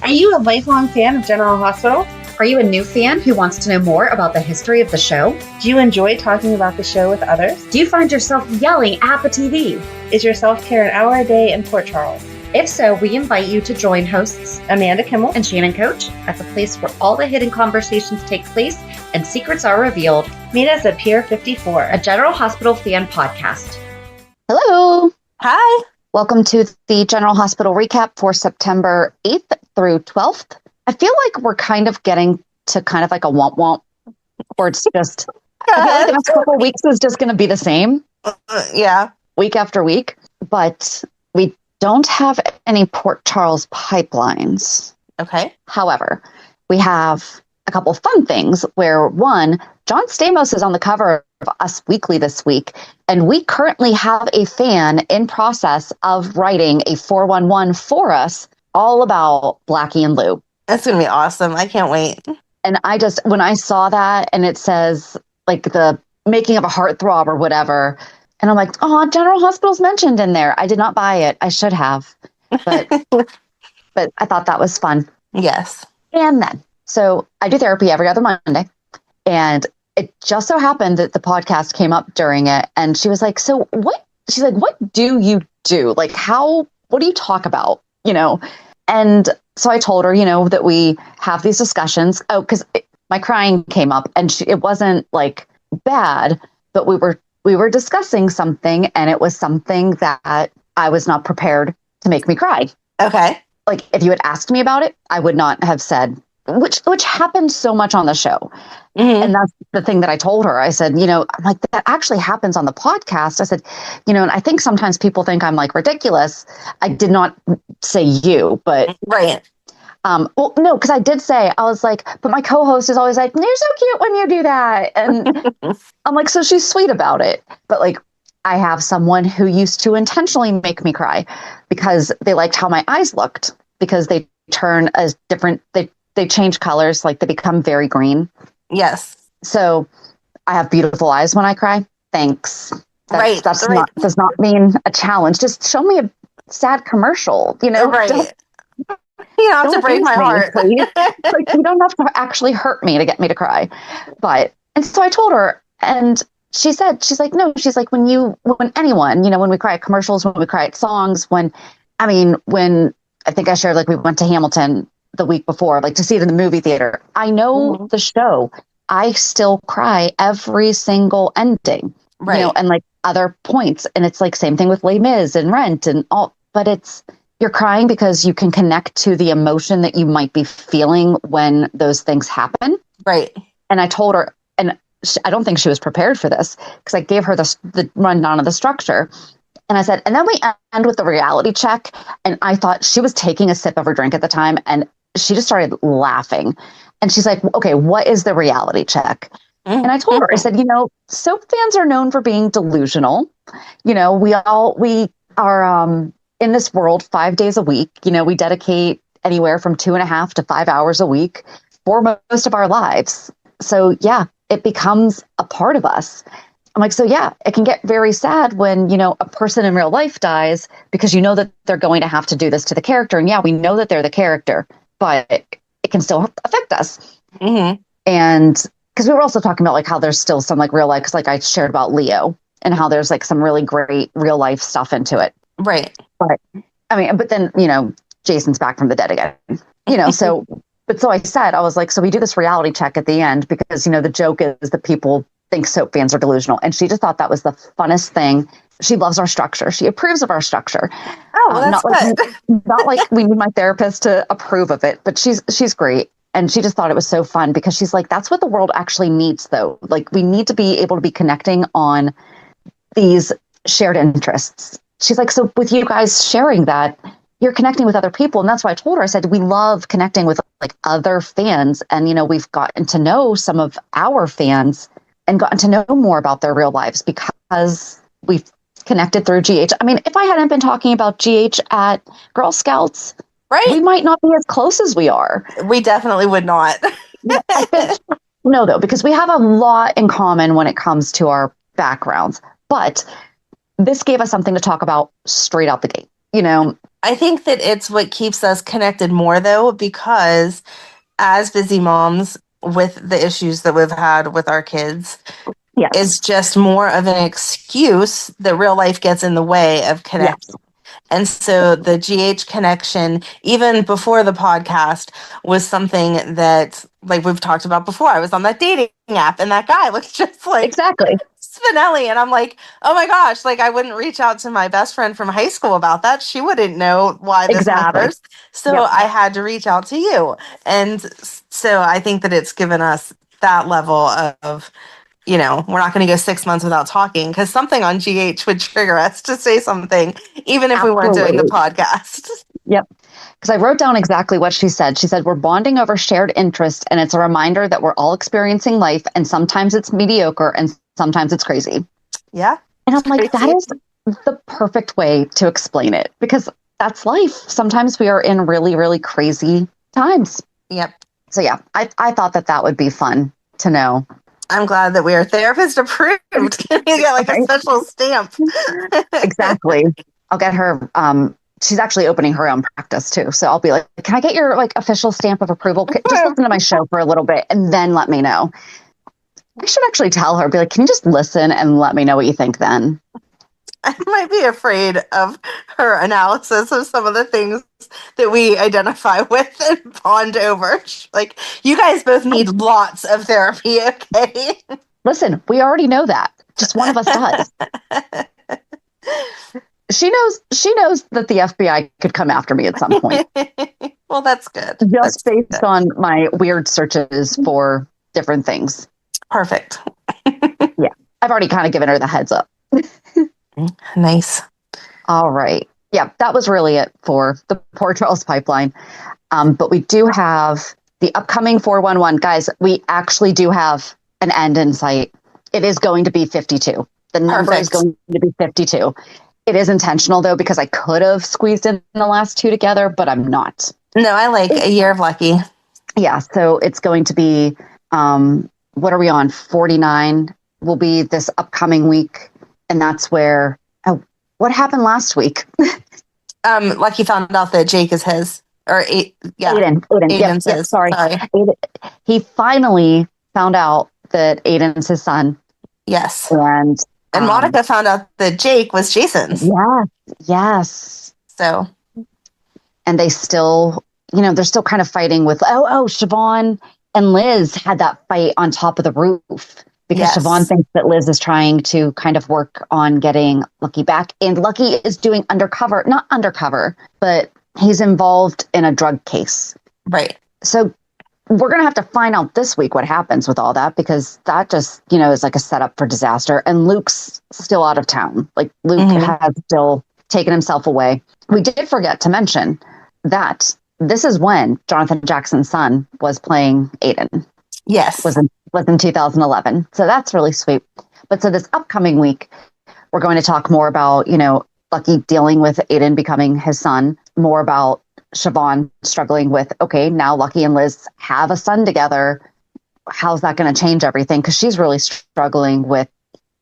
Are you a lifelong fan of General Hospital? Are you a new fan who wants to know more about the history of the show? Do you enjoy talking about the show with others? Do you find yourself yelling at the TV? Is your self-care an hour a day in Port Charles? If so, we invite you to join hosts Amanda Kimmel and Shannon Coach at the place where all the hidden conversations take place and secrets are revealed. Meet us at Pier 54, a General Hospital fan podcast. Hello. Hi. Welcome to the General Hospital recap for September 8th through 12th. I feel like we're kind of getting to kind of like a womp-womp, or it's just, I feel like the next couple of weeks is just going to be the same. Yeah. Week after week. But we don't have any Port Charles pipelines. Okay. However, we have a couple of fun things where, one, John Stamos is on the cover of Us Weekly this week, and we currently have a fan in process of writing a 411 for us all about Blackie and Lou. That's going to be awesome. I can't wait. And I just, when I saw that and it says like the making of a heartthrob or whatever, and I'm like, oh, General Hospital's mentioned in there. I did not buy it. I should have, but but I thought that was fun. Yes. And then, so I do therapy every other Monday, and it just so happened that the podcast came up during it, and she was like, so what? She's like, what do you do? Like, what do you talk about? You know? And so I told her, you know, that we have these discussions. Oh, because my crying came up, and it wasn't like bad, but we were discussing something, and it was something that I was not prepared to make me cry. Okay. Like, if you had asked me about it, I would not have said, which happens so much on the show. Mm-hmm. And that's the thing that I told her. I said, you know, I'm like, that actually happens on the podcast. I said, you know, and I think sometimes people think I'm like ridiculous. I did not say you, but right. Well, no, because I did say, I was like, but my co-host is always like, you're so cute when you do that. And I'm like, so she's sweet about it. But like, I have someone who used to intentionally make me cry because they liked how my eyes looked, because they turn as different, they change colors, like they become very green. Yes. So I have beautiful eyes when I cry. Thanks. Right. Does not mean a challenge. Just show me a sad commercial, you know? Right. You don't have to break my heart. Like, you don't have to actually hurt me to get me to cry. And so I told her, and she's like, no, she's like, when anyone, you know, when we cry at commercials, when we cry at songs, when I think I shared, like, we went to Hamilton the week before, like, to see it in the movie theater. I know the show. I still cry every single ending, right? You know, and like other points. And it's like same thing with Les Mis and Rent and all, but you're crying because you can connect to the emotion that you might be feeling when those things happen. Right. And I told her, and I don't think she was prepared for this, because I gave her the rundown of the structure. And I said, and then we end with the reality check. And I thought she was taking a sip of her drink at the time, and she just started laughing. And she's like, okay, what is the reality check? Mm-hmm. And I told her, I said, you know, soap fans are known for being delusional. You know, we are in this world 5 days a week. You know, we dedicate anywhere from 2.5 to 5 hours a week for most of our lives. So yeah, it becomes a part of us. I'm like, so yeah, it can get very sad when, you know, a person in real life dies, because you know that they're going to have to do this to the character. And yeah, we know that they're the character, but it can still affect us. Mm-hmm. And because we were also talking about like how there's still some like real life, because like I shared about Leo and how there's like some really great real life stuff into it. Right. But I mean, but then, you know, Jason's back from the dead again, you know, so I said, I was like, so we do this reality check at the end, because, you know, the joke is that people think soap fans are delusional. And she just thought that was the funnest thing. She loves our structure. She approves of our structure. Oh, well, that's good. Not like we need my therapist to approve of it, but she's great. And she just thought it was so fun, because she's like, that's what the world actually needs, though. Like, we need to be able to be connecting on these shared interests. She's like, so with you guys sharing that, you're connecting with other people. And that's why I told her, I said, we love connecting with like other fans. And, you know, we've gotten to know some of our fans and gotten to know more about their real lives because we've connected through GH. I mean, if I hadn't been talking about GH at Girl Scouts, right, we might not be as close as we are. We definitely would not. No, though, because we have a lot in common when it comes to our backgrounds. But this gave us something to talk about straight out the gate. I think that it's what keeps us connected more, though, because as busy moms with the issues that we've had with our kids, yes. is just more of an excuse that real life gets in the way of connecting. Yes. And so the GH connection, even before the podcast, was something that, like we've talked about before. I was on that dating app and that guy looks just like exactly Spinelli. And I'm like, oh my gosh, like I wouldn't reach out to my best friend from high school about that. She wouldn't know why this matters. So I had to reach out to you. And so I think that it's given us that level of, we're not going to go 6 months without talking because something on GH would trigger us to say something, even if we weren't doing the podcast. Yep. Because I wrote down exactly what she said. She said, we're bonding over shared interest, and it's a reminder that we're all experiencing life, and sometimes it's mediocre, and sometimes it's crazy. Yeah. And I'm like, that is the perfect way to explain it, because that's life. Sometimes we are in really, really crazy times. Yep. So yeah, I thought that would be fun to know. I'm glad that we are therapist approved. You get like a special stamp. Exactly. I'll get her. She's actually opening her own practice too. So I'll be like, can I get your like official stamp of approval? Just listen to my show for a little bit and then let me know. I should actually tell her, be like, can you just listen and let me know what you think then? I might be afraid of her analysis of some of the things that we identify with and bond over. Like, you guys both need lots of therapy, okay? Listen, we already know that. Just one of us does. She knows that the FBI could come after me at some point. Well, that's good. Just based on my weird searches for different things. Perfect. Yeah. I've already kind of given her the heads up. Nice. All right. Yeah, that was really it for the Port Charles pipeline. But we do have the upcoming 411. Guys, we actually do have an end in sight. It is going to be 52. The number is going to be 52. It is intentional, though, because I could have squeezed in the last two together, but I'm not. No, I like a year of lucky. Yeah, so it's going to be, what are we on? 49 will be this upcoming week. And that's where, what happened last week? Lucky found out that Jake is his. Or, Aiden's his. Yep, sorry. He finally found out that Aiden's his son. Yes. And Monica found out that Jake was Jason's. Yes. So. And they still, they're still kind of fighting with, Siobhan and Liz had that fight on top of the roof. Because Siobhan thinks that Liz is trying to kind of work on getting Lucky back. And Lucky is doing not undercover, but he's involved in a drug case. Right. So we're going to have to find out this week what happens with all that, because that just, is like a setup for disaster. And Luke's still out of town. Like Luke has still taken himself away. We did forget to mention that this is when Jonathan Jackson's son was playing Aiden. Yes. Was in 2011. So that's really sweet. But so this upcoming week, we're going to talk more about, Lucky dealing with Aiden becoming his son, more about Siobhan struggling with, okay, now Lucky and Liz have a son together. How's that going to change everything? Because she's really struggling with,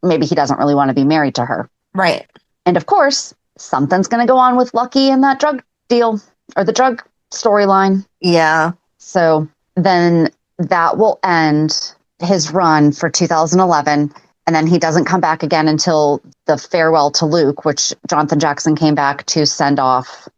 maybe he doesn't really want to be married to her. Right. And of course, something's going to go on with Lucky and that drug deal or the drug storyline. Yeah. So then that will end his run for 2011. And then he doesn't come back again until the farewell to Luke, which Jonathan Jackson came back to send off.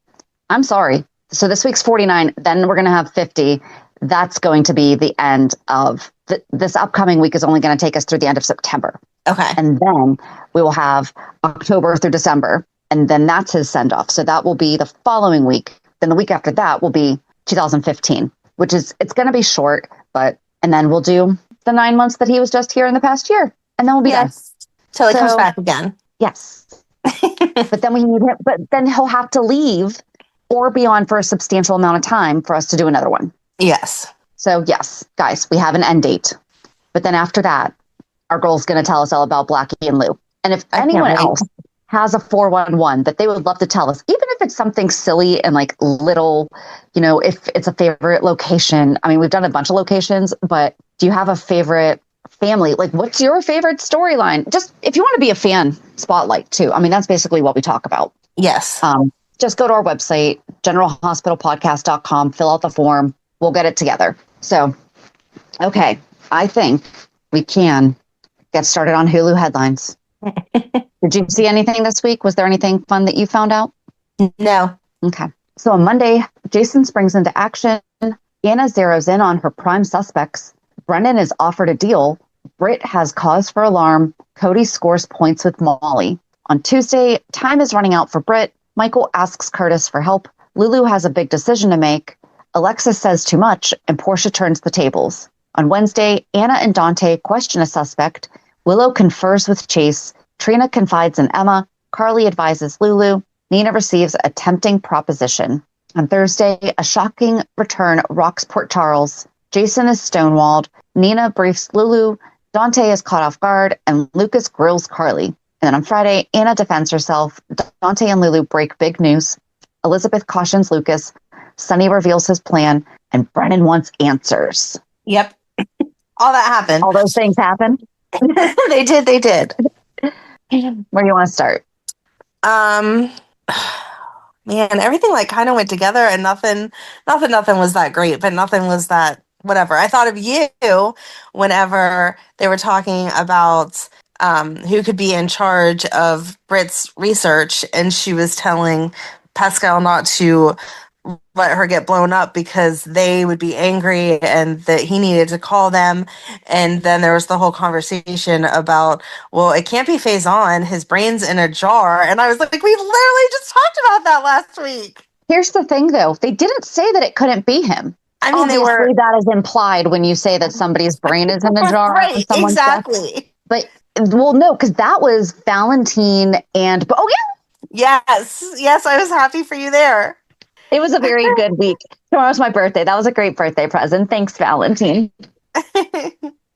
I'm sorry. So this week's 49. Then we're going to have 50. That's going to be the end of this upcoming week is only going to take us through the end of September. Okay. And then we will have October through December. And then that's his send off. So that will be the following week. Then the week after that will be 2015, which is, it's going to be short, and then we'll do the 9 months that he was just here in the past year. And then we'll be done. Till he comes back again. Yes. But then we need him, but then he'll have to leave or be on for a substantial amount of time for us to do another one. Yes. So yes, guys, we have an end date. But then after that, our girl's going to tell us all about Blackie and Lou. And if anyone else has a 411 that they would love to tell us, even if it's something silly and like little, if it's a favorite location. I mean, we've done a bunch of locations, but do you have a favorite family? Like, what's your favorite storyline? Just if you want to be a fan spotlight too. I mean, that's basically what we talk about. Yes. just go to our website, generalhospitalpodcast.com, fill out the form. We'll get it together. So, okay, I think we can get started on Hulu headlines. Did you see anything this week? Was there anything fun that you found out? No. Okay. So on Monday, Jason springs into action. Anna zeroes in on her prime suspects. Brennan is offered a deal. Britt has cause for alarm. Cody scores points with Molly. On Tuesday, time is running out for Britt. Michael asks Curtis for help. Lulu has a big decision to make. Alexis says too much, and Portia turns the tables. On Wednesday, Anna and Dante question a suspect. Willow confers with Chase. Trina confides in Emma. Carly advises Lulu. Nina receives a tempting proposition. On Thursday, a shocking return rocks Port Charles. Jason is stonewalled. Nina briefs Lulu. Dante is caught off guard, and Lucas grills Carly. And then on Friday, Anna defends herself. Dante and Lulu break big news. Elizabeth cautions Lucas. Sonny reveals his plan, and Brennan wants answers. Yep. All that happened. All those things happen? They did. Where do you want to start? Man, everything like kind of went together, and nothing was that great, but nothing was that whatever. I thought of you whenever they were talking about who could be in charge of Britt's research, and she was telling Pascal not to let her get blown up because they would be angry and that he needed to call them. And then there was the whole conversation about, well, it can't be Faison. His brain's in a jar. And I was like, we literally just talked about that last week. Here's the thing, though. They didn't say that it couldn't be him. I mean, obviously that is implied when you say that somebody's brain is in a jar. Right, exactly. But, well, no, because that was Valentin and, oh, yeah. Yes, I was happy for you there. It was a very good week. Tomorrow's my birthday. That was a great birthday present. Thanks, Valentin.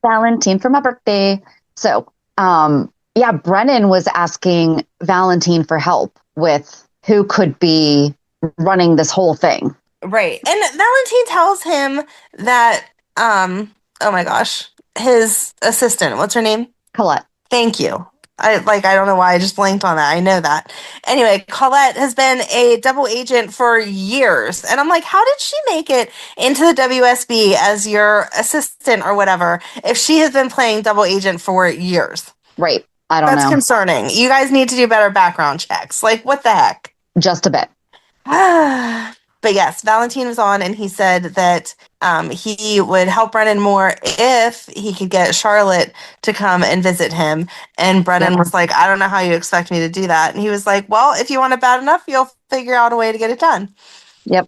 Valentin for my birthday. So, Brennan was asking Valentin for help with who could be running this whole thing. Right. And Valentin tells him that, oh my gosh, his assistant, what's her name? Colette. Thank you. I don't know why I just blanked on that. I know that. Anyway, Colette has been a double agent for years. And I'm like, how did she make it into the WSB as your assistant or whatever if she has been playing double agent for years? Right. I don't know. That's concerning. You guys need to do better background checks. Like, what the heck? Just a bit. But yes, Valentin was on and he said that he would help Brennan more if he could get Charlotte to come and visit him. And Brennan was like, I don't know how you expect me to do that. And he was like, well, if you want it bad enough, you'll figure out a way to get it done. Yep.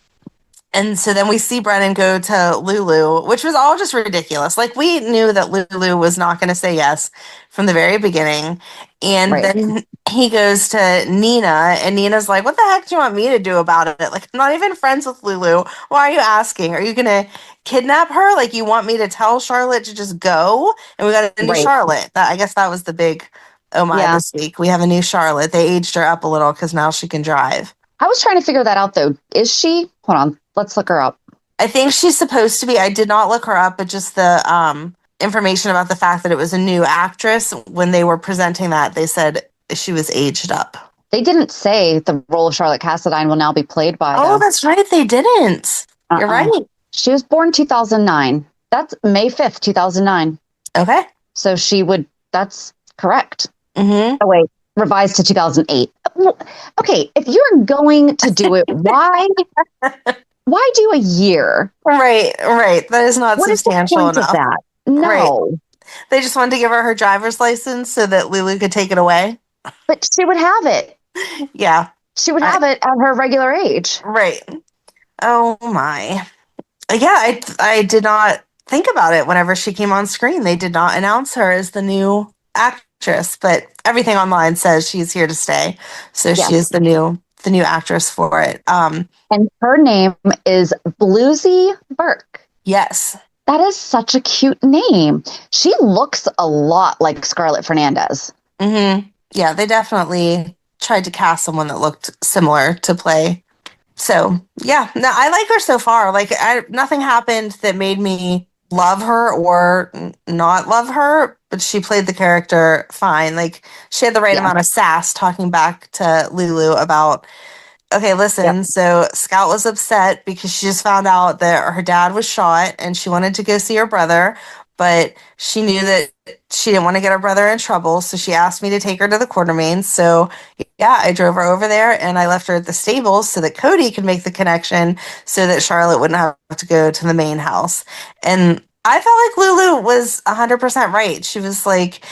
And so then we see Brennan go to Lulu, which was all just ridiculous. Like, we knew that Lulu was not going to say yes from the very beginning. And then he goes to Nina, and Nina's like, what the heck do you want me to do about it? Like, I'm not even friends with Lulu. Why are you asking? Are you going to kidnap her? Like, you want me to tell Charlotte to just go? And we got a new Charlotte. I guess that was the big, this week. We have a new Charlotte. They aged her up a little because now she can drive. I was trying to figure that out, though. Is she? Hold on. Let's look her up. I think she's supposed to be. I did not look her up, but just the information about the fact that it was a new actress. When they were presenting that, they said she was aged up. They didn't say the role of Charlotte Cassadine will now be played by. Oh, that's right. They didn't. You're right. She was born 2009. That's May 5th, 2009. Okay. So that's correct. Mm-hmm. Oh, wait. Revised to 2008. Okay, if you're going to do it, why do a year? Right. That is not substantial enough. Of that? No. Right. They just wanted to give her driver's license so that Lulu could take it away. But she would have it. Yeah. She would have it at her regular age. Right. Oh, my. Yeah, I did not think about it whenever she came on screen. They did not announce her as the new actress, but everything online says she's here to stay. So she is the new actress for it. And her name is Bluesy Burke. Yes. That is such a cute name. She looks a lot like Scarlett Fernandez. Mm-hmm. Yeah, they definitely tried to cast someone that looked similar to play. So, yeah, no, I like her so far. Like, nothing happened that made me love her or not love her, but she played the character fine. Like, she had the right amount of sass talking back to Lulu about, Okay, listen. Yep. So Scout was upset because she just found out that her dad was shot and she wanted to go see her brother, but she knew that she didn't want to get her brother in trouble. So she asked me to take her to the Quartermaines. So yeah, I drove her over there and I left her at the stables so that Cody could make the connection so that Charlotte wouldn't have to go to the main house. And I felt like Lulu was 100% right. She was like,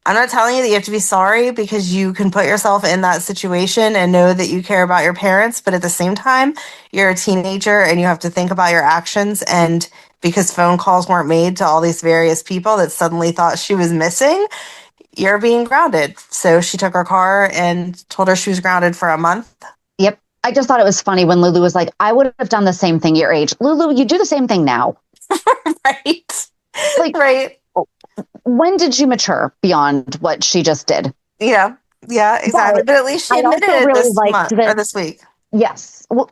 I'm not telling you that you have to be sorry because you can put yourself in that situation and know that you care about your parents, but at the same time, you're a teenager and you have to think about your actions. And because phone calls weren't made to all these various people that suddenly thought she was missing, you're being grounded. So she took her car and told her she was grounded for a month. Yep. I just thought it was funny when Lulu was like, I would have done the same thing your age. Lulu, you do the same thing now. Right. Like, right. When did you mature beyond what she just did? Yeah. Yeah, exactly. But at least she I admitted also it really this liked month that. or this week. Yes. Well,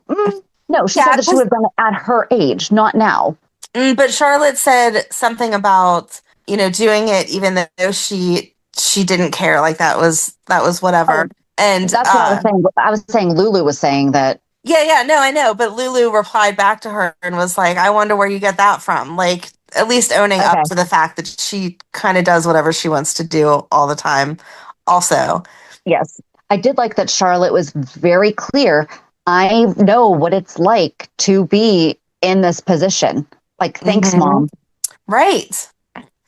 no, she Yeah, said that she would have done it at her age, not now. But Charlotte said something about, doing it even though she didn't care. Like that was whatever. Oh, And that's what I was saying. I was saying Lulu was saying that. yeah, no, I know. But Lulu replied back to her and was like, I wonder where you get that from. Like at least owning Okay. up to the fact that she kind of does whatever she wants to do all the time. Also. Yes. I did like that Charlotte was very clear. I know what it's like to be in this position. Like, thanks, Mom. Right.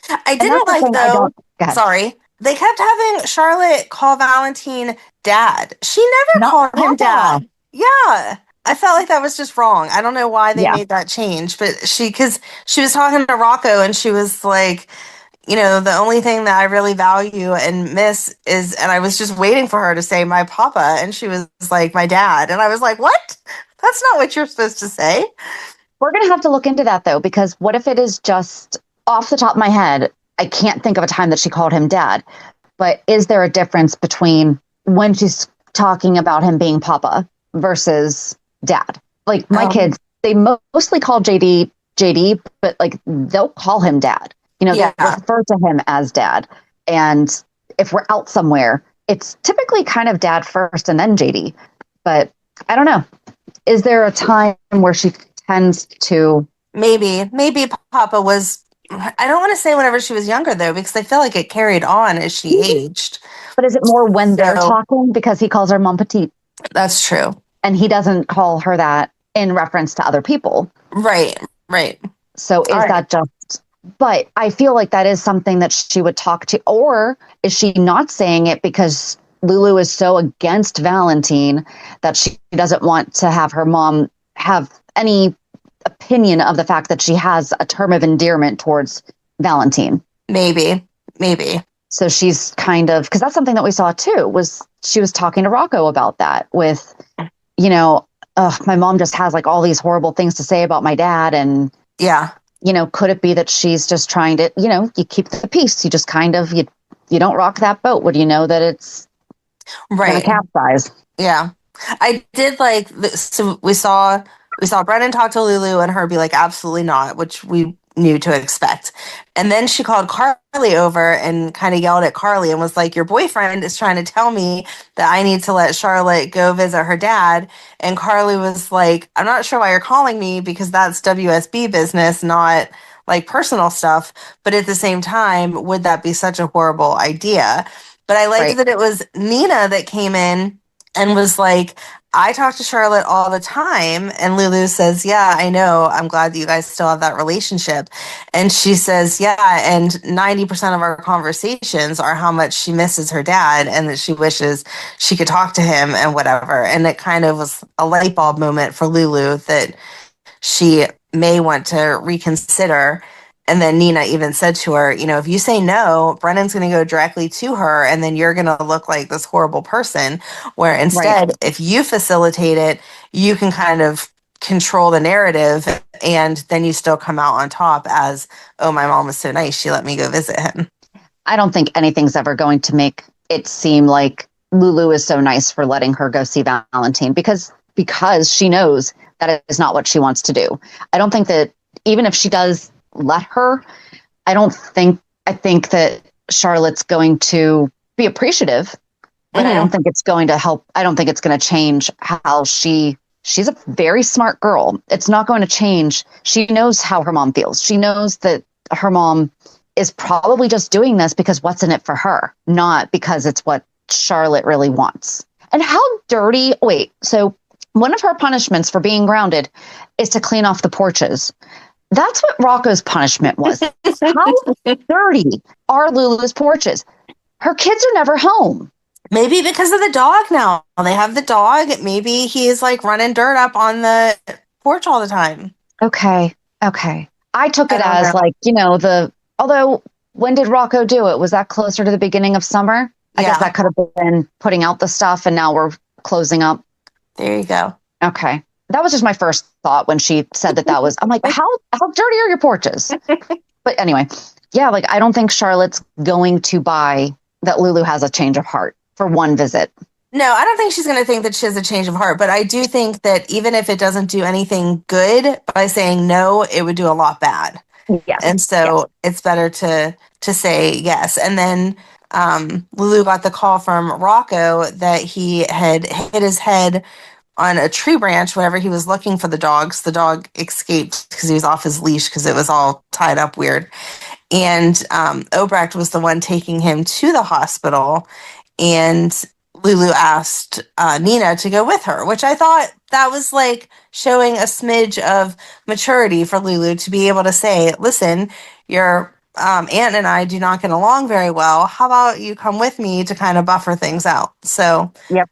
I didn't like, though. Sorry. They kept having Charlotte call Valentin dad. She never called him dad. Yeah. I felt like that was just wrong. I don't know why they made that change, but because she was talking to Rocco and she was like, the only thing that I really value and miss is, and I was just waiting for her to say my papa, and she was like, my dad. And I was like, what? That's not what you're supposed to say. We're going to have to look into that, though, because what if it is just off the top of my head? I can't think of a time that she called him dad, but is there a difference between when she's talking about him being papa versus dad? Like my kids, they mostly call JD, but like they'll call him dad. They refer to him as dad. And if we're out somewhere, it's typically kind of dad first and then JD. But I don't know. Is there a time where she tends to... Maybe Papa was... I don't want to say whenever she was younger, though, because I feel like it carried on as she aged. But is it more when they're talking? Because he calls her Mon Petite. That's true. And he doesn't call her that in reference to other people. Right. So is that just... But I feel like that is something that she would talk to. Or is she not saying it because Lulu is so against Valentin that she doesn't want to have her mom have any opinion of the fact that she has a term of endearment towards Valentin? Maybe. So she's kind of... Because that's something that we saw too, was she was talking to Rocco about that with, my mom just has like all these horrible things to say about my dad. And yeah. Could it be that she's just trying to, you keep the peace. You just kind of, you don't rock that boat. What do you know that it's going to capsize? Yeah. I did like, so we saw Brennan talk to Lulu and her be like, absolutely not, which we knew to expect. And then she called Carly over and kind of yelled at Carly and was like, your boyfriend is trying to tell me that I need to let Charlotte go visit her dad. And Carly was like, I'm not sure why you're calling me because that's WSB business, not like personal stuff. But at the same time, would that be such a horrible idea? But I liked that it was Nina that came in and was like, I talk to Charlotte all the time. And Lulu says, yeah, I know. I'm glad that you guys still have that relationship. And she says, yeah, and 90% of our conversations are how much she misses her dad and that she wishes she could talk to him and whatever. And it kind of was a light bulb moment for Lulu that she may want to reconsider. And then Nina even said to her, if you say no, Brennan's going to go directly to her and then you're going to look like this horrible person, where instead, if you facilitate it, you can kind of control the narrative and then you still come out on top as, oh, my mom was so nice. She let me go visit him. I don't think anything's ever going to make it seem like Lulu is so nice for letting her go see Valentin because she knows that is not what she wants to do. I don't think that even if she does let her, I think that Charlotte's going to be appreciative And I don't think it's going to help. I don't think it's going to change how she's a very smart girl. It's not going to change. She knows how her mom feels. She knows that her mom is probably just doing this because what's in it for her, not because it's what Charlotte really wants. And how dirty. Wait, so one of her punishments for being grounded is to clean off the porches. That's what Rocco's punishment was. How dirty are Lulu's porches? Her kids are never home. Maybe because of the dog now. They have the dog. Maybe he's like running dirt up on the porch all the time. Okay. I took it as like, although when did Rocco do it? Was that closer to the beginning of summer? I guess that could have been putting out the stuff and now we're closing up. There you go. Okay. That was just my first thought when she said that was, I'm like, how dirty are your porches? But anyway, yeah, like I don't think Charlotte's going to buy that Lulu has a change of heart for one visit. No, I don't think she's going to think that she has a change of heart, but I do think that even if it doesn't do anything good by saying no, it would do a lot bad. Yes. And so it's better to say yes. And then Lulu got the call from Rocco that he had hit his head on a tree branch whenever he was looking for the dogs. The dog escaped because he was off his leash because it was all tied up weird. And Obrecht was the one taking him to the hospital. And Lulu asked Nina to go with her, which I thought that was like showing a smidge of maturity for Lulu to be able to say, listen, your aunt and I do not get along very well. How about you come with me to kind of buffer things out? So Yep.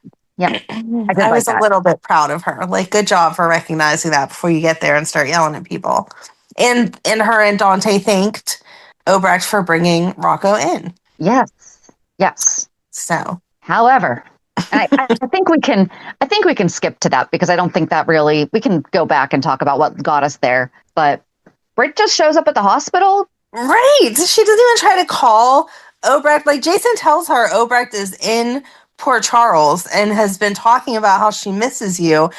I was a little bit proud of her. Like, good job for recognizing that before you get there and start yelling at people. And her and Dante thanked Obrecht for bringing Rocco in. Yes. So, however, I think we can skip to that because I don't think that really, we can go back and talk about what got us there. But Britt just shows up at the hospital. Right. She doesn't even try to call Obrecht. Like, Jason tells her Obrecht is in Port Charles and has been talking about how she misses you.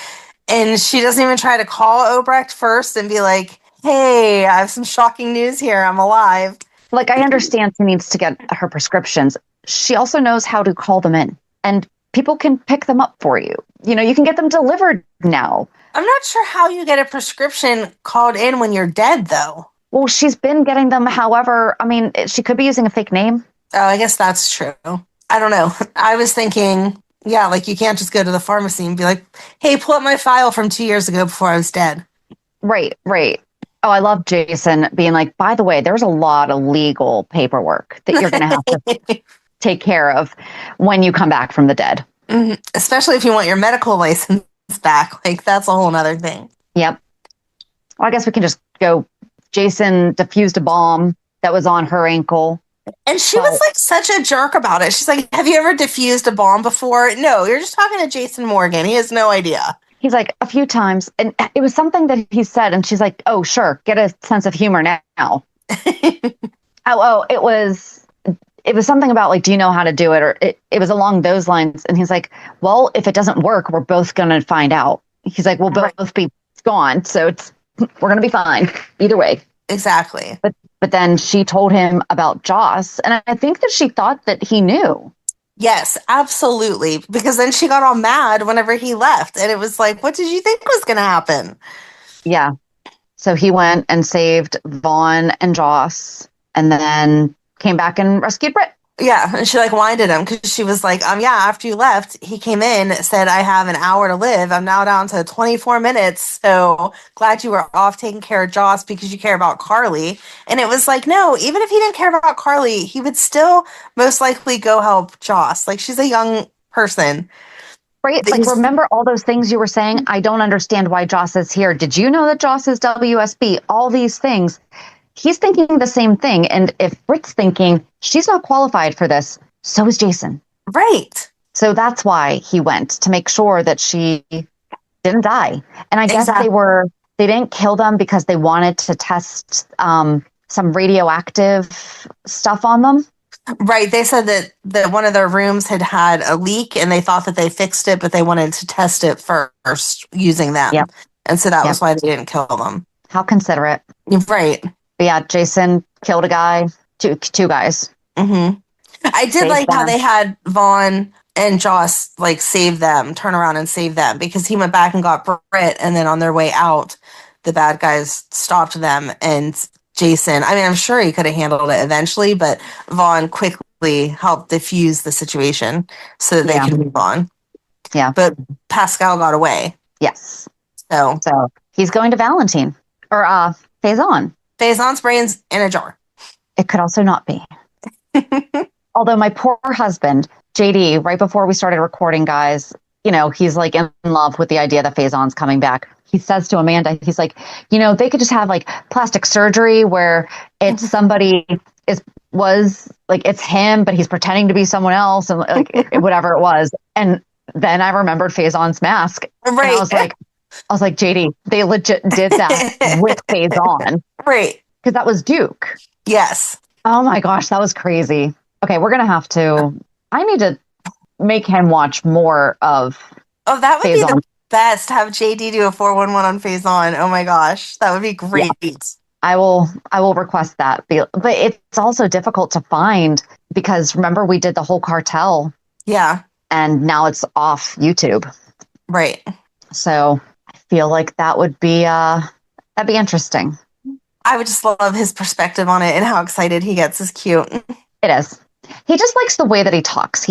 And she doesn't even try to call Obrecht first and be like, hey, I have some shocking news here. I'm alive. Like, I understand she needs to get her prescriptions. She also knows how to call them in. And people can pick them up for you. You can get them delivered now. I'm not sure how you get a prescription called in when you're dead, though. Well, she's been getting them. However, I mean, she could be using a fake name. Oh, I guess that's true. I don't know. I was thinking, yeah, like you can't just go to the pharmacy and be like, hey, pull up my file from 2 years ago before I was dead. Right. Oh, I love Jason being like, by the way, there's a lot of legal paperwork that you're going to have to take care of when you come back from the dead. Mm-hmm. Especially if you want your medical license back. Like, that's a whole nother thing. Yep. Well, I guess we can just go. Jason diffused a bomb that was on her ankle. And she was like such a jerk about it. She's like, have you ever diffused a bomb before? No, you're just talking to Jason Morgan. He has no idea. He's like, a few times. And it was something that he said. And she's like, oh, sure. Get a sense of humor now. It was something about like, do you know how to do it? Or it was along those lines. And he's like, well, if it doesn't work, we're both going to find out. He's like, we'll both be gone. So we're going to be fine either way. Exactly. But then she told him about Joss. And I think that she thought that he knew. Yes, absolutely. Because then she got all mad whenever he left. And it was like, what did you think was going to happen? Yeah. So he went and saved Vaughn and Joss and then came back and rescued Britt. Yeah. And she like winded him because she was like, after you left, he came in, said, I have an hour to live. I'm now down to 24 minutes. So glad you were off taking care of Joss because you care about Carly. And it was like, no, even if he didn't care about Carly, he would still most likely go help Joss. Like, she's a young person. Right. Like, remember all those things you were saying? I don't understand why Joss is here. Did you know that Joss is WSB? All these things. He's thinking the same thing. And if Britt's thinking she's not qualified for this, so is Jason. Right. So that's why he went, to make sure that she didn't die. And I guess they didn't kill them because they wanted to test some radioactive stuff on them. Right. They said that one of their rooms had a leak and they thought that they fixed it, but they wanted to test it first using them. Yep. And so that was why they didn't kill them. How considerate. Right. But yeah, Jason killed a guy, two guys. Mm-hmm. I did like how they had Vaughn and Joss like saved them, turn around and save them because he went back and got Britt, and then on their way out, the bad guys stopped them and Jason. I mean, I'm sure he could have handled it eventually, but Vaughn quickly helped diffuse the situation so that they could move on. Yeah. But Pascal got away. Yes. So he's going to Valentin or Faison. Faison's brains in a jar. It could also not be. Although my poor husband, JD, right before we started recording, guys, you know, he's like in love with the idea that Faison's coming back. He says to Amanda, he's like, you know, they could just have like plastic surgery where it's somebody was like, it's him, but he's pretending to be someone else and like whatever it was. And then I remembered Faison's mask. Right. And I was like, JD, they legit did that with Faison. Right. Because that was Duke. Yes. Oh my gosh, that was crazy. Okay, we're going to have to, I need to make him watch more of that would Faison. Be the best. Have JD do a 411 on Faison. Oh my gosh, that would be great. Yeah. I will request that. But it's also difficult to find because remember we did the whole cartel. Yeah. And now it's off YouTube. Right. So I feel like that would be that'd be interesting. I would just love his perspective on it and how excited he gets. Is cute. It is. He just likes the way that he talks.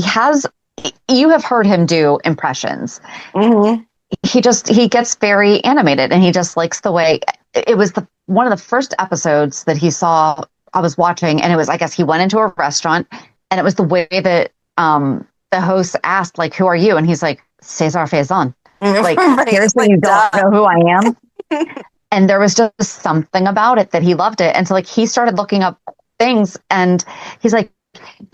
You have heard him do impressions. Mm-hmm. He gets very animated and he just likes the way it was one of the first episodes that he saw I was watching. And it was, I guess he went into a restaurant and it was the way that the host asked, like, who are you? And he's like, Cesar Faison. Like, right. Seriously, you don't know who I am? And there was just something about it that he loved it. And so like he started looking up things and he's like,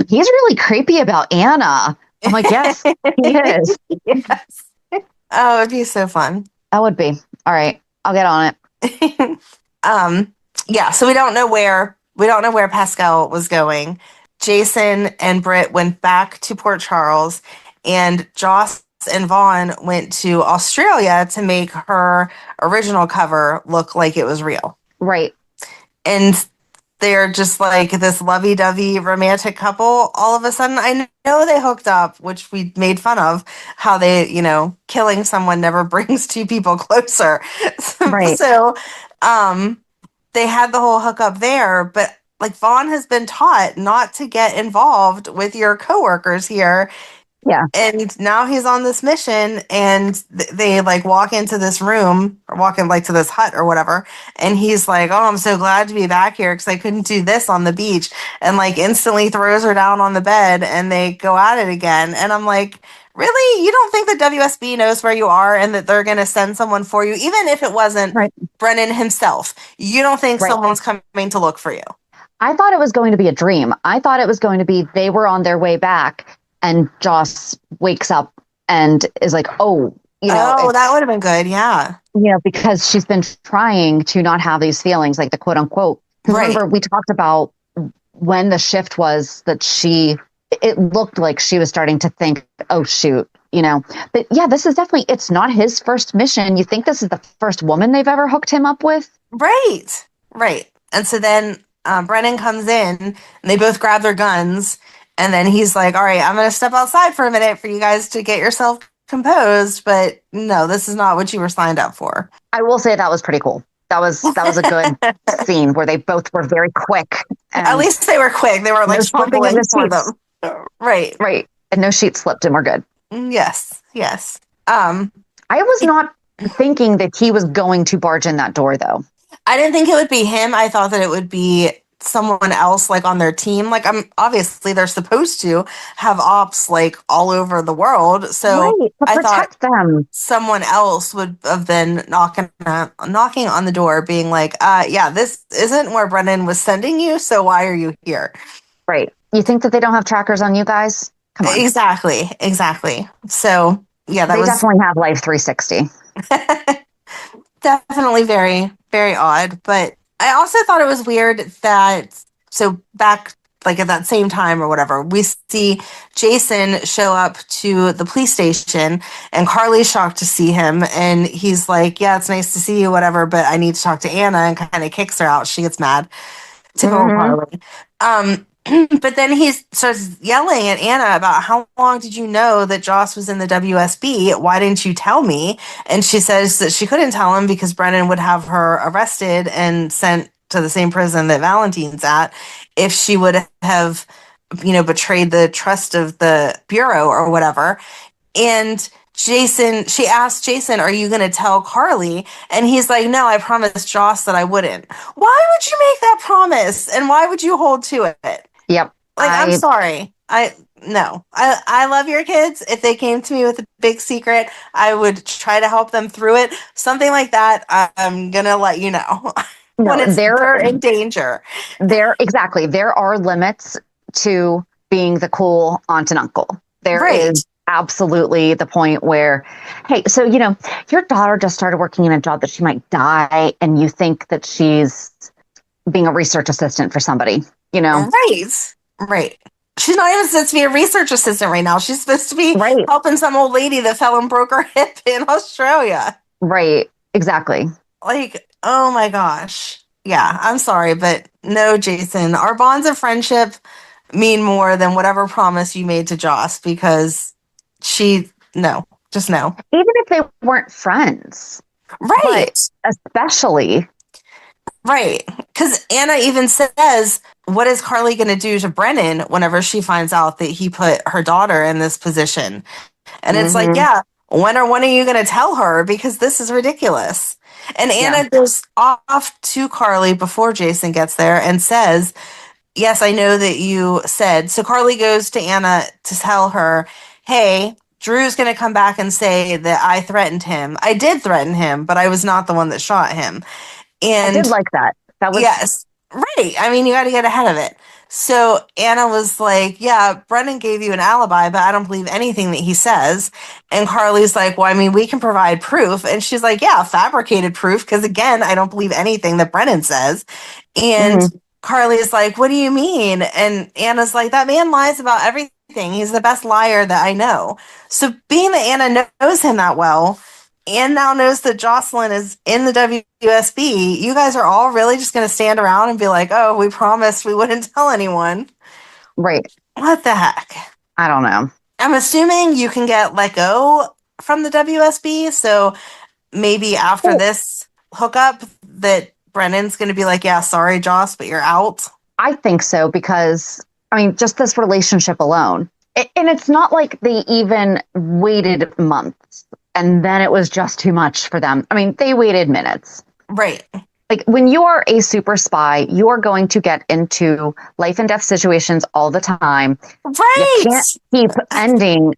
he's really creepy about Anna. I'm like, yes, he is. Yes. Oh, it'd be so fun. That would be. All right. I'll get on it. Yeah, so we don't know where Pascal was going. Jason and Britt went back to Port Charles and Joss and Vaughn went to Australia to make her original cover look like it was real. Right. And they're just like this lovey-dovey romantic couple. All of a sudden, I know they hooked up, which we made fun of, how they, you know, killing someone never brings two people closer. Right. So they had the whole hookup there, but like Vaughn has been taught not to get involved with your coworkers here. Yeah. And now he's on this mission and they like walk into this room or walk in like to this hut or whatever. And he's like, oh, I'm so glad to be back here because I couldn't do this on the beach. And like instantly throws her down on the bed and they go at it again. And I'm like, really? You don't think the WSB knows where you are and that they're going to send someone for you? Even if it wasn't Brennan himself, you don't think someone's coming to look for you? I thought it was going to be a dream. I thought it was going to be they were on their way back. And Joss wakes up and is like, oh, you know. Oh, that would have been good. Yeah. You know, because she's been trying to not have these feelings, like the quote unquote. Right. Remember, we talked about when the shift was that it looked like she was starting to think, oh, shoot, you know. But yeah, this is definitely, it's not his first mission. You think this is the first woman they've ever hooked him up with? Right. Right. And so then Brennan comes in and they both grab their guns. And then he's like, all right, I'm going to step outside for a minute for you guys to get yourself composed. But no, this is not what you were signed up for. I will say that was pretty cool. That was a good scene where they both were very quick. At least they were quick. They were like fumbling for them. Right. Right. And no sheet slipped and we're good. Yes. Yes. I was not thinking that he was going to barge in that door, though. I didn't think it would be him. I thought that it would be someone else like on their team. Like obviously they're supposed to have ops like all over the world. So I thought someone else would have been knocking on the door being like, yeah, this isn't where Brennan was sending you. So why are you here? Right. You think that they don't have trackers on you guys? Come on. Exactly. So yeah, they definitely have Life 360. Definitely very, very odd. But I also thought it was weird that, so back like at that same time or whatever, we see Jason show up to the police station and Carly's shocked to see him. And he's like, yeah, it's nice to see you, whatever, but I need to talk to Anna, and kind of kicks her out. She gets mad. Typical Carly. But then he starts yelling at Anna about how long did you know that Joss was in the WSB? Why didn't you tell me? And she says that she couldn't tell him because Brennan would have her arrested and sent to the same prison that Valentin's at if she would have, betrayed the trust of the Bureau or whatever. And she asked Jason, are you going to tell Carly? And he's like, no, I promised Joss that I wouldn't. Why would you make that promise? And why would you hold to it? Yep. I'm sorry. No. I love your kids. If they came to me with a big secret, I would try to help them through it. Something like that, I'm going to let you know when they're in danger. Exactly. There are limits to being the cool aunt and uncle. There is absolutely the point where, hey, so, your daughter just started working in a job that she might die, and you think that she's being a research assistant for somebody, Right. She's not even supposed to be a research assistant right now. She's supposed to be helping some old lady that fell and broke her hip in Australia. Right. Exactly. Oh my gosh. Yeah, I'm sorry, but no, Jason, our bonds of friendship mean more than whatever promise you made to Joss, because just no. Even if they weren't friends. Right. Especially. Right. Because Anna even says, what is Carly going to do to Brennan whenever she finds out that he put her daughter in this position? And it's like, yeah, when are you going to tell her? Because this is ridiculous. And Anna goes off to Carly before Jason gets there and says, yes, I know that you said. So Carly goes to Anna to tell her, hey, Drew's going to come back and say that I threatened him. I did threaten him, but I was not the one that shot him. And I did like that. That was yes, right. I mean, you got to get ahead of it. So Anna was like, yeah, Brennan gave you an alibi, but I don't believe anything that he says. And Carly's like, well, I mean, we can provide proof. And she's like, yeah, fabricated proof. Because again, I don't believe anything that Brennan says. And Carly's like, what do you mean? And Anna's like, that man lies about everything. He's the best liar that I know. So being that Anna knows him that well, and now knows that Jocelyn is in the WSB, you guys are all really just going to stand around and be like, oh, we promised we wouldn't tell anyone. Right. What the heck? I don't know. I'm assuming you can get let go from the WSB. So maybe after this hookup that Brennan's going to be like, yeah, sorry, Joss, but you're out. I think so, because, just this relationship alone. And it's not like they even waited months and then it was just too much for them. They waited minutes. Right. Like, when you are a super spy, you are going to get into life and death situations all the time. Right. You can't keep ending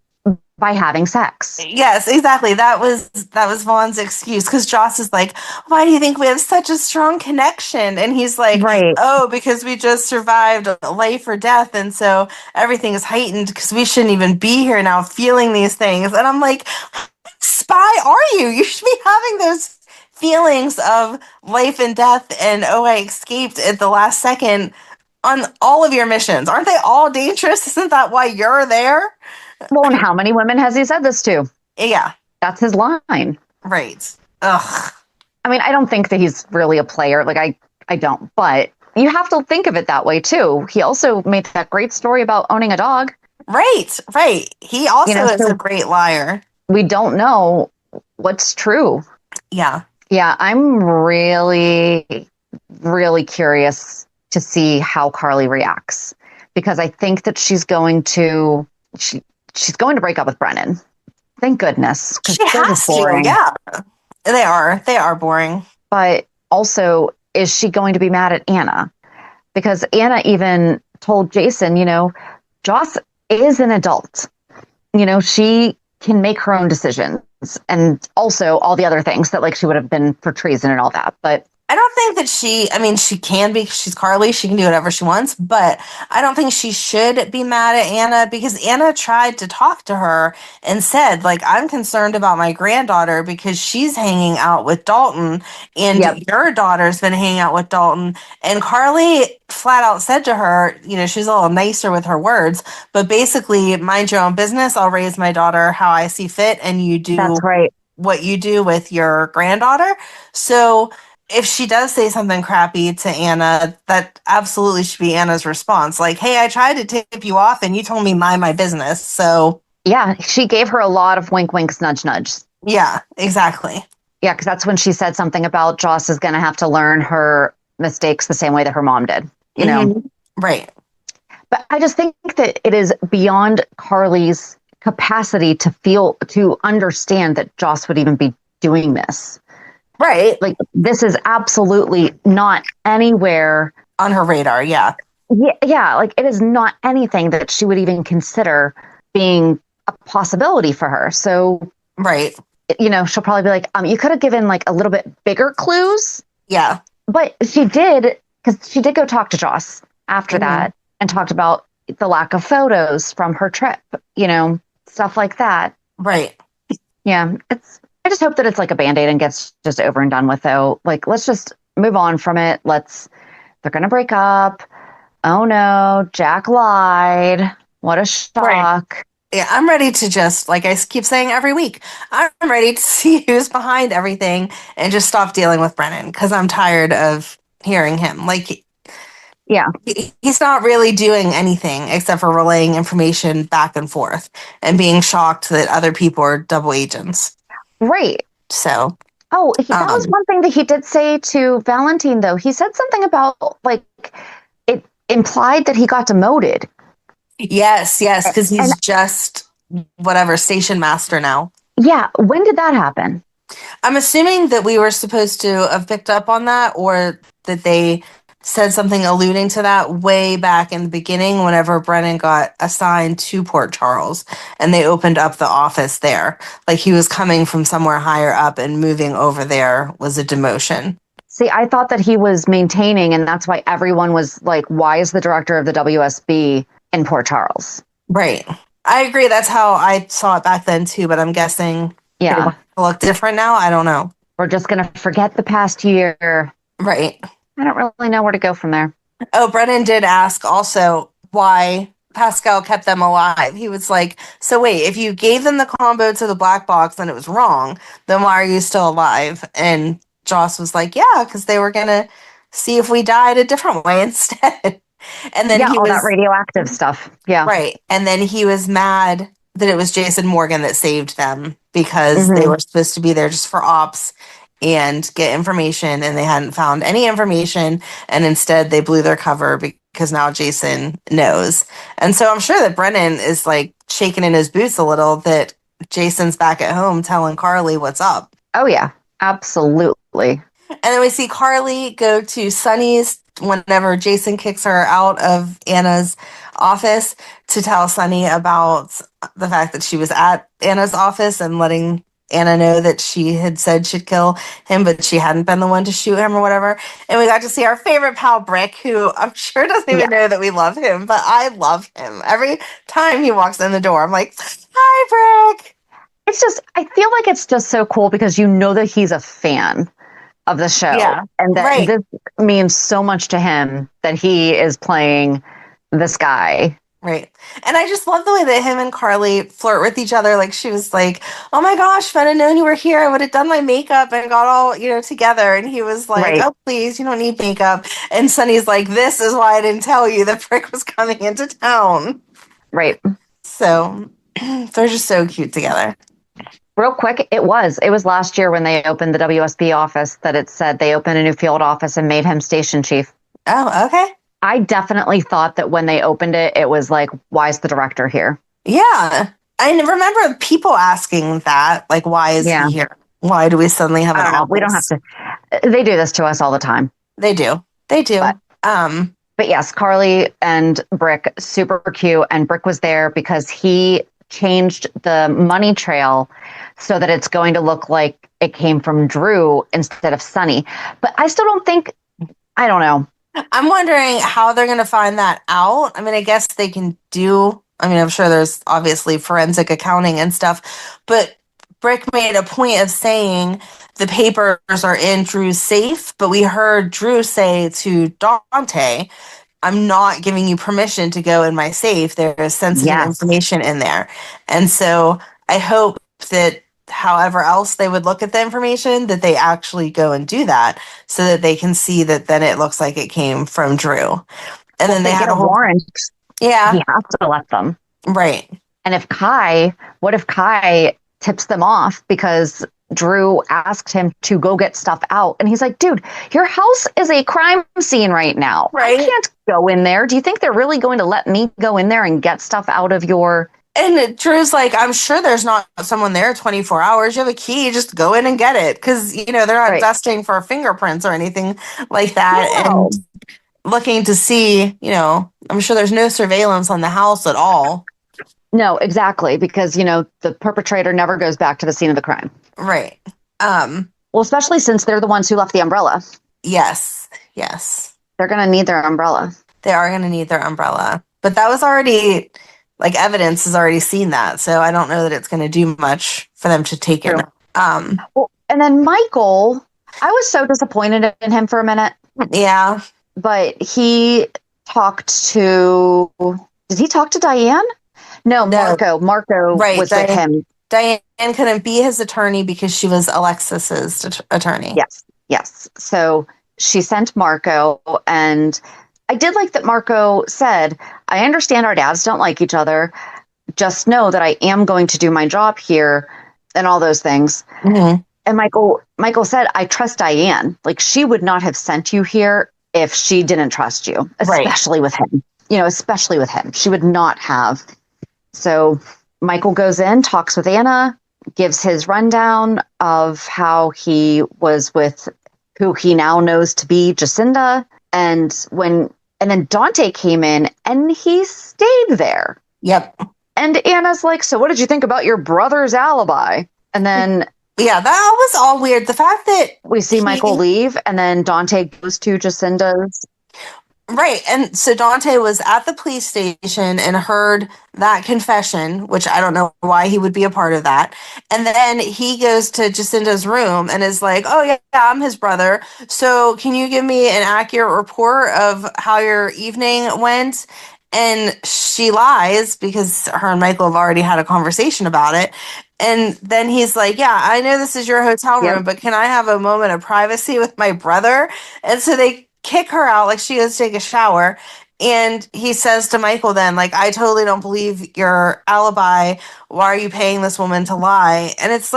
by having sex. Yes, exactly. That was Vaughn's excuse, because Joss is like, why do you think we have such a strong connection? And he's like, oh, because we just survived life or death, and so everything is heightened because we shouldn't even be here now feeling these things. And I'm like, spy are you? You should be having those feelings of life and death and, oh, I escaped at the last second on all of your missions. Aren't they all dangerous? Isn't that why you're there? Well, and how many women has he said this to? Yeah. That's his line. Right. Ugh. I don't think that he's really a player. Like, I don't. But you have to think of it that way, too. He also made that great story about owning a dog. Right. He also is a great liar. We don't know what's true. Yeah. Yeah, I'm really, really curious to see how Carly reacts. Because I think that she's going to break up with Brennan. Thank goodness. She has to, yeah. They are boring. But also, is she going to be mad at Anna? Because Anna even told Jason, Joss is an adult. She can make her own decisions. And also all the other things that, like, she would have been for treason and all that. But I don't think that she can be, she's Carly, she can do whatever she wants, but I don't think she should be mad at Anna, because Anna tried to talk to her and said, like, I'm concerned about my granddaughter because she's hanging out with Dalton, and your daughter's been hanging out with Dalton. And Carly flat out said to her, she's a little nicer with her words, but basically, mind your own business. I'll raise my daughter how I see fit, and you do what you do with your granddaughter. So if she does say something crappy to Anna, that absolutely should be Anna's response. Like, hey, I tried to tip you off and you told me mind my business. So Yeah, she gave her a lot of wink, winks, nudge, nudge. yeah, exactly. Yeah, because that's when she said something about Joss is going to have to learn her mistakes the same way that her mom did, you know? Right. But I just think that it is beyond Carly's capacity to understand that Joss would even be doing this. Right. Like, this is absolutely not anywhere on her radar. Yeah. Yeah. Like, it is not anything that she would even consider being a possibility for her. So, right. She'll probably be like, you could have given like a little bit bigger clues. Yeah. But she did, because she did go talk to Joss after that and talked about the lack of photos from her trip, stuff like that. Right. Yeah. I just hope that it's like a Band-Aid and gets just over and done with, though. Like, let's just move on from it. They're going to break up. Oh no, Jack lied. What a shock. Right. Yeah, I'm ready to just, like I keep saying every week, I'm ready to see who's behind everything and just stop dealing with Brennan because I'm tired of hearing him. Like, yeah, he's not really doing anything except for relaying information back and forth and being shocked that other people are double agents. Right. So. Oh, that was one thing that he did say to Valentin, though. He said something about, like, it implied that he got demoted. Yes, because he's just whatever station master now. Yeah, when did that happen? I'm assuming that we were supposed to have picked up on that, or that they said something alluding to that way back in the beginning whenever Brennan got assigned to Port Charles and they opened up the office there. Like he was coming from somewhere higher up and moving over there was a demotion. See, I thought that he was maintaining, and that's why everyone was like, why is the director of the WSB in Port Charles? Right. I agree. That's how I saw it back then too, but I'm guessing it will look different now. I don't know. We're just going to forget the past year. Right. I don't really know where to go from there. Oh, Brennan did ask also why Pascal kept them alive. He was like, so wait, if you gave them the combo to the black box and it was wrong, then why are you still alive? And Joss was like, yeah, because they were going to see if we died a different way instead. And then all that radioactive stuff. Yeah. Right. And then he was mad that it was Jason Morgan that saved them because they were supposed to be there just for ops and get information, and they hadn't found any information, and instead they blew their cover because now Jason knows. And so I'm sure that Brennan is like shaking in his boots a little that Jason's back at home telling Carly what's up. Oh yeah, absolutely. And then we see Carly go to Sonny's whenever Jason kicks her out of Anna's office to tell Sonny about the fact that she was at Anna's office and letting Anna know that she had said she'd kill him, but she hadn't been the one to shoot him or whatever. And we got to see our favorite pal, Britt, who I'm sure doesn't even know that we love him, but I love him. Every time he walks in the door, I'm like, hi, Britt. It's just, I feel like it's just so cool because you know that he's a fan of the show. Yeah, and that this means so much to him that he is playing this guy. Right. And I just love the way that him and Carly flirt with each other. Like she was like, oh my gosh, if I'd have known you were here, I would have done my makeup and got all, together. And he was like, oh, please, you don't need makeup. And Sonny's like, this is why I didn't tell you that Brick was coming into town. Right. So they're just so cute together. Real quick, it was last year when they opened the WSB office that it said they opened a new field office and made him station chief. Oh, okay. I definitely thought that when they opened it, it was like, why is the director here? Yeah. I remember people asking that, like, why is he here? Why do we suddenly have an office? We don't have to. They do this to us all the time. They do. But yes, Carly and Brick, super cute. And Brick was there because he changed the money trail so that it's going to look like it came from Drew instead of Sonny. But I still don't think, I don't know. I'm wondering how they're going to find that out. I mean, I guess they can I'm sure there's obviously forensic accounting and stuff, but Brick made a point of saying the papers are in Drew's safe, but we heard Drew say to Dante, I'm not giving you permission to go in my safe. There is sensitive information in there. And so I hope that however else they would look at the information, that they actually go and do that so that they can see that then it looks like it came from Drew. And then they had get a warrant. Yeah. He has to let them. Right. And what if Kai tips them off because Drew asked him to go get stuff out? And he's like, dude, your house is a crime scene right now. Right. I can't go in there. Do you think they're really going to let me go in there and get stuff out of your... And Drew's like, I'm sure there's not someone there 24 hours. You have a key, just go in and get it. Because, they're not dusting for fingerprints or anything like that. No. And looking to see, I'm sure there's no surveillance on the house at all. No, exactly. Because, the perpetrator never goes back to the scene of the crime. Right. Well, especially since they're the ones who left the umbrella. Yes. They're going to need their umbrella. They are going to need their umbrella. But that was already... evidence has already seen that, so I don't know that it's going to do much for them to take it. Well, and then Michael, I was so disappointed in him for a minute. Yeah. But he talked to... Did he talk to Diane? No, Marco. Marco was with him. Diane couldn't be his attorney because she was Alexis's attorney. Yes. So she sent Marco, and... I did like that Marco said, I understand our dads don't like each other. Just know that I am going to do my job here and all those things. Mm-hmm. And Michael said, I trust Diane. She would not have sent you here if she didn't trust you, especially with him. Especially with him. She would not have. So Michael goes in, talks with Anna, gives his rundown of how he was with who he now knows to be Jacinda. And then Dante came in and he stayed there. Yep. And Anna's like, so what did you think about your brother's alibi? And then... Yeah, that was all weird. The fact that... We see Michael leave and then Dante goes to Jacinda's. Right. And so Dante was at the police station and heard that confession, which I don't know why he would be a part of that. And then he goes to Jacinda's room and is like, oh, yeah, I'm his brother. So can you give me an accurate report of how your evening went? And she lies because her and Michael have already had a conversation about it. And then he's like, yeah, I know this is your hotel room, but can I have a moment of privacy with my brother? And so they kick her out, she goes to take a shower, and he says to Michael then, I totally don't believe your alibi. Why are you paying this woman to lie? And it's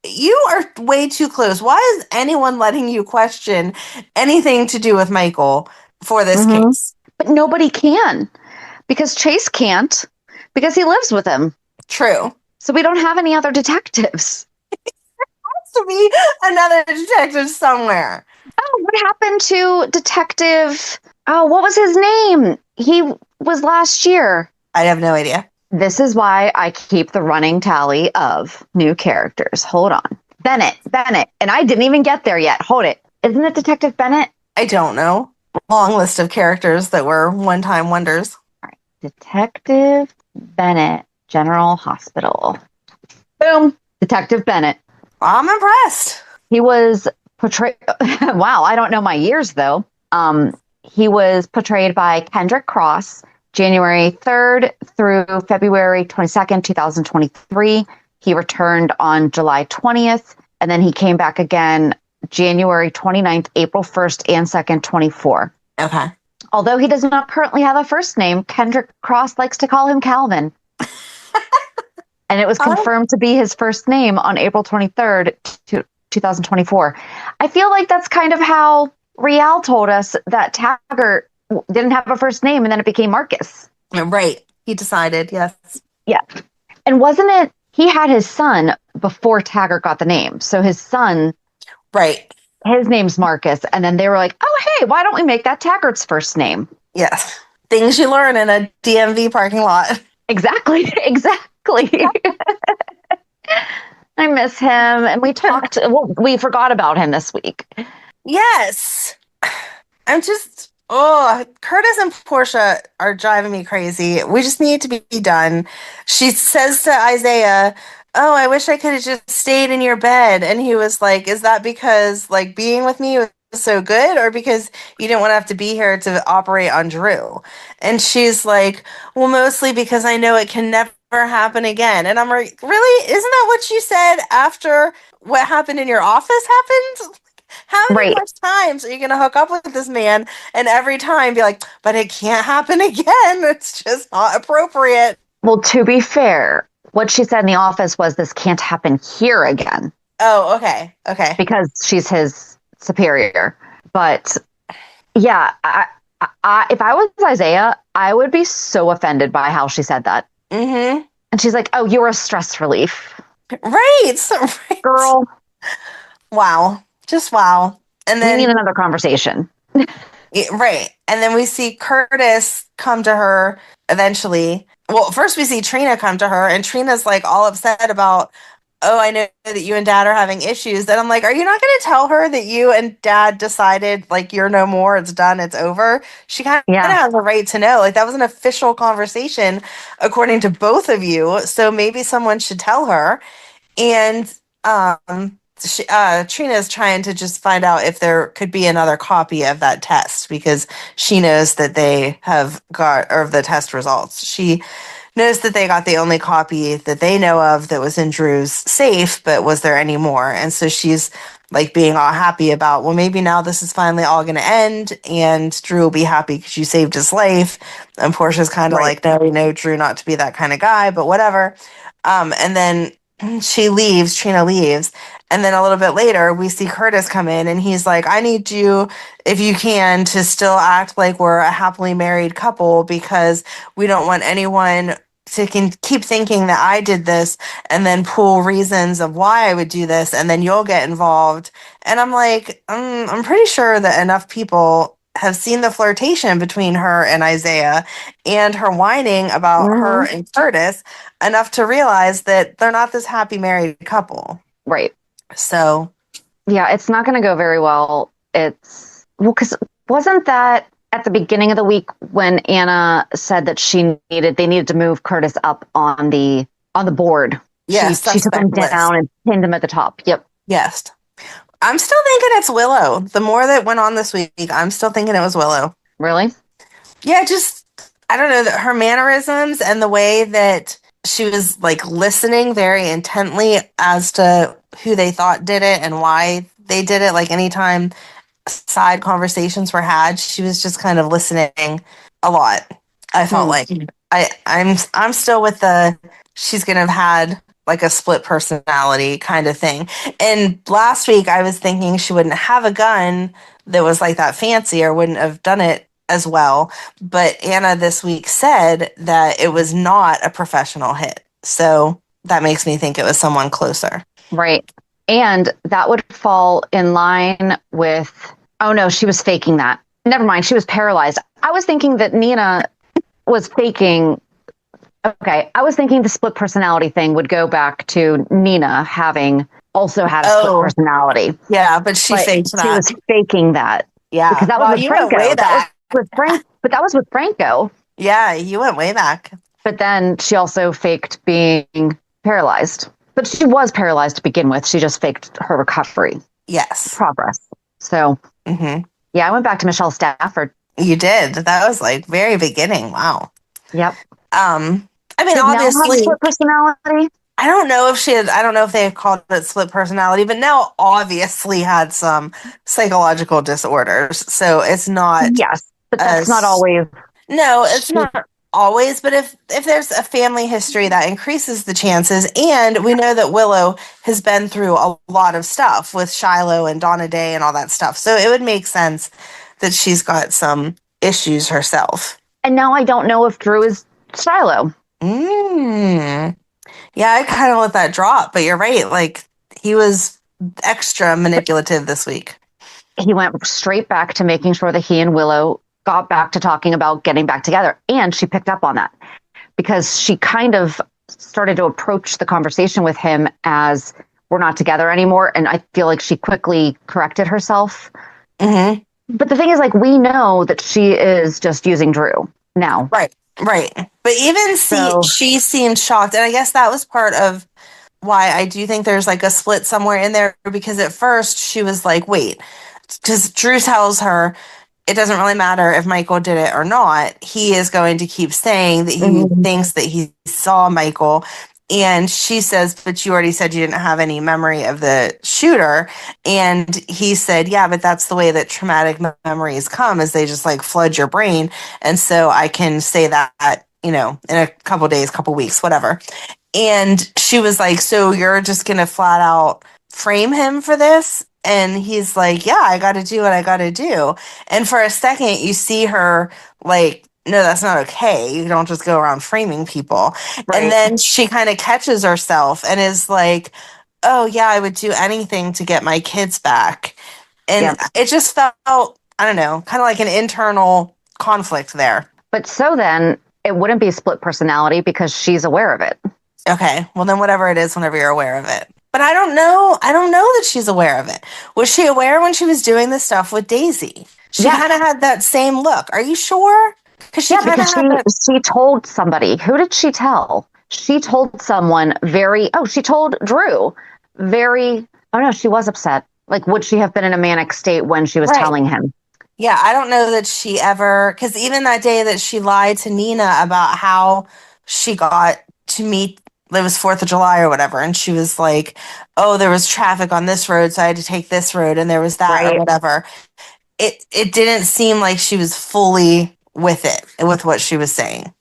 you are way too close. Why is anyone letting you question anything to do with Michael for this case? But nobody can, because Chase can't, because he lives with him. True. So we don't have any other detectives. There has to be another detective somewhere. Oh, what happened to Detective... Oh, what was his name? He was last year. I have no idea. This is why I keep the running tally of new characters. Hold on. Bennett. And I didn't even get there yet. Hold it. Isn't it Detective Bennett? I don't know. Long list of characters that were one-time wonders. All right. Detective Bennett, General Hospital. Boom. Detective Bennett. I'm impressed. He was... portrayed. Wow, I don't know my years though. He was portrayed by Kendrick Cross, January 3rd through February 22nd, 2023. He returned on July 20th, and then he came back again January 29th, April 1st, and 2nd, 24. Okay. Although he does not currently have a first name, Kendrick Cross likes to call him Calvin. And it was confirmed to be his first name on April 23rd, 2024. I feel like that's kind of how Rial told us that Taggart didn't have a first name and then it became Marcus. Right. He decided, yes. Yeah. And wasn't it, he had his son before Taggart got the name. So his son, right, his name's Marcus. And then they were like, oh, hey, why don't we make that Taggart's first name? Yes. Things you learn in a DMV parking lot. Exactly. I miss him. And we talked, we forgot about him this week. Yes. I'm just, Curtis and Portia are driving me crazy. We just need to be done. She says to Isaiah, oh, I wish I could have just stayed in your bed. And he was like, is that because being with me was so good, or because you didn't want to have to be here to operate on Drew? And she's like, well, mostly because I know it can never happen again. And I'm like, really? Isn't that what you said after what happened in your office happened? How many Right. more times are you going to hook up with this man and every time be like, but it can't happen again? It's just not appropriate. Well, to be fair, what she said in the office was this can't happen here again. Oh, okay. Okay. Because she's his superior. But yeah, if I was Isaiah, I would be so offended by how she said that. Mm-hmm. And she's like, oh, you're a stress relief. Right. Right. Girl. Wow. Just wow. And then we need another conversation. Right. And then we see Curtis come to her eventually. Well, first we see Trina come to her, and Trina's like all upset about, oh, I know that you and Dad are having issues. And I'm like, are you not going to tell her that you and Dad decided, like, you're no more, it's done, it's over? She kind of has a right to know. Like, that was an official conversation according to both of you. So maybe someone should tell her. And Trina is trying to just find out if there could be another copy of that test because she knows that they have got, or the test results. She knows that they got the only copy that they know of that was in Drew's safe, but was there any more? And so she's like being all happy about, well, maybe now this is finally all going to end and Drew will be happy because you saved his life. And Portia's kind of like, no, we know Drew not to be that kind of guy, but whatever. And then she leaves, Trina leaves. And then a little bit later, we see Curtis come in and he's like, I need you, if you can, to still act like we're a happily married couple because we don't want anyone to keep thinking that I did this and then pull reasons of why I would do this and then you'll get involved. And I'm like, I'm pretty sure that enough people have seen the flirtation between her and Isaiah and her whining about her and Curtis enough to realize that they're not this happy married couple. Right. So, yeah, it's not going to go very well. Because wasn't that at the beginning of the week when Anna said that they needed to move Curtis up on the board? Yes, she took him down and pinned him at the top. Yep. Yes. I'm still thinking it's Willow. The more that went on this week, I'm still thinking it was Willow. Really? Yeah, just, I don't know, her mannerisms and the way that she was like listening very intently as to who they thought did it and why they did it. Like anytime side conversations were had, she was just kind of listening a lot. I felt like I'm still with she's gonna have had like a split personality kind of thing. And last week I was thinking she wouldn't have a gun that was like that fancy or wouldn't have done it as well. But Anna this week said that it was not a professional hit. So that makes me think it was someone closer. Right. And that would fall in line with, oh no, she was faking that. Never mind, she was paralyzed. I was thinking that Nina was faking. Okay, I was thinking the split personality thing would go back to Nina having also had a split personality. Yeah, but she faked that. She was faking that. Yeah. Because that was with Franco. But that was with Franco. Yeah, you went way back. But then she also faked being paralyzed. But she was paralyzed to begin with. She just faked her recovery. Yes. Progress. So, yeah, I went back to Michelle Stafford. You did. That was like very beginning. Wow. Yep. I mean, obviously, split personality. I don't know if they called it split personality, but now obviously had some psychological disorders. So it's not. Yes, but that's not always. No, it's not always. But if there's a family history, that increases the chances. And we know that Willow has been through a lot of stuff with Shiloh and Donna Day and all that stuff. So it would make sense that she's got some issues herself. And now I don't know if Drew is Shiloh. Yeah, I kind of let that drop, but you're right. Like, he was extra manipulative this week. He went straight back to making sure that he and Willow got back to talking about getting back together. And she picked up on that because she kind of started to approach the conversation with him as we're not together anymore. And I feel like she quickly corrected herself. But the thing is, like, we know that she is just using Drew now. Right. But even she seemed shocked. And I guess that was part of why I do think there's like a split somewhere in there, because at first she was like, wait, because Drew tells her, it doesn't really matter if Michael did it or not. He is going to keep saying that he thinks that he saw Michael. And she says, but you already said you didn't have any memory of the shooter. And he said, yeah, but that's the way that traumatic memories come, is they just like flood your brain. And so I can say that, you know, in a couple days, couple weeks, whatever. And she was like, so you're just going to flat out frame him for this? And he's like, yeah, I got to do what I got to do. And for a second, you see her like, no, that's not okay. You don't just go around framing people. Right. And then she kind of catches herself and is like, oh, yeah, I would do anything to get my kids back. And it just felt, I don't know, kind of like an internal conflict there. But so then it wouldn't be split personality because she's aware of it. Okay, well then whatever it is, whenever you're aware of it. But I don't know that she's aware of it. Was she aware when she was doing this stuff with Daisy? She kind of had that same look. Are you sure? Because she told somebody. Who did she tell? She told someone she told Drew oh no, she was upset. Like, would she have been in a manic state when she was telling him? Yeah, I don't know that she ever, because even that day that she lied to Nina about how she got to meet, it was 4th of July or whatever, and she was like, oh, there was traffic on this road, so I had to take this road, and there was that or whatever. It didn't seem like she was fully with it, with what she was saying.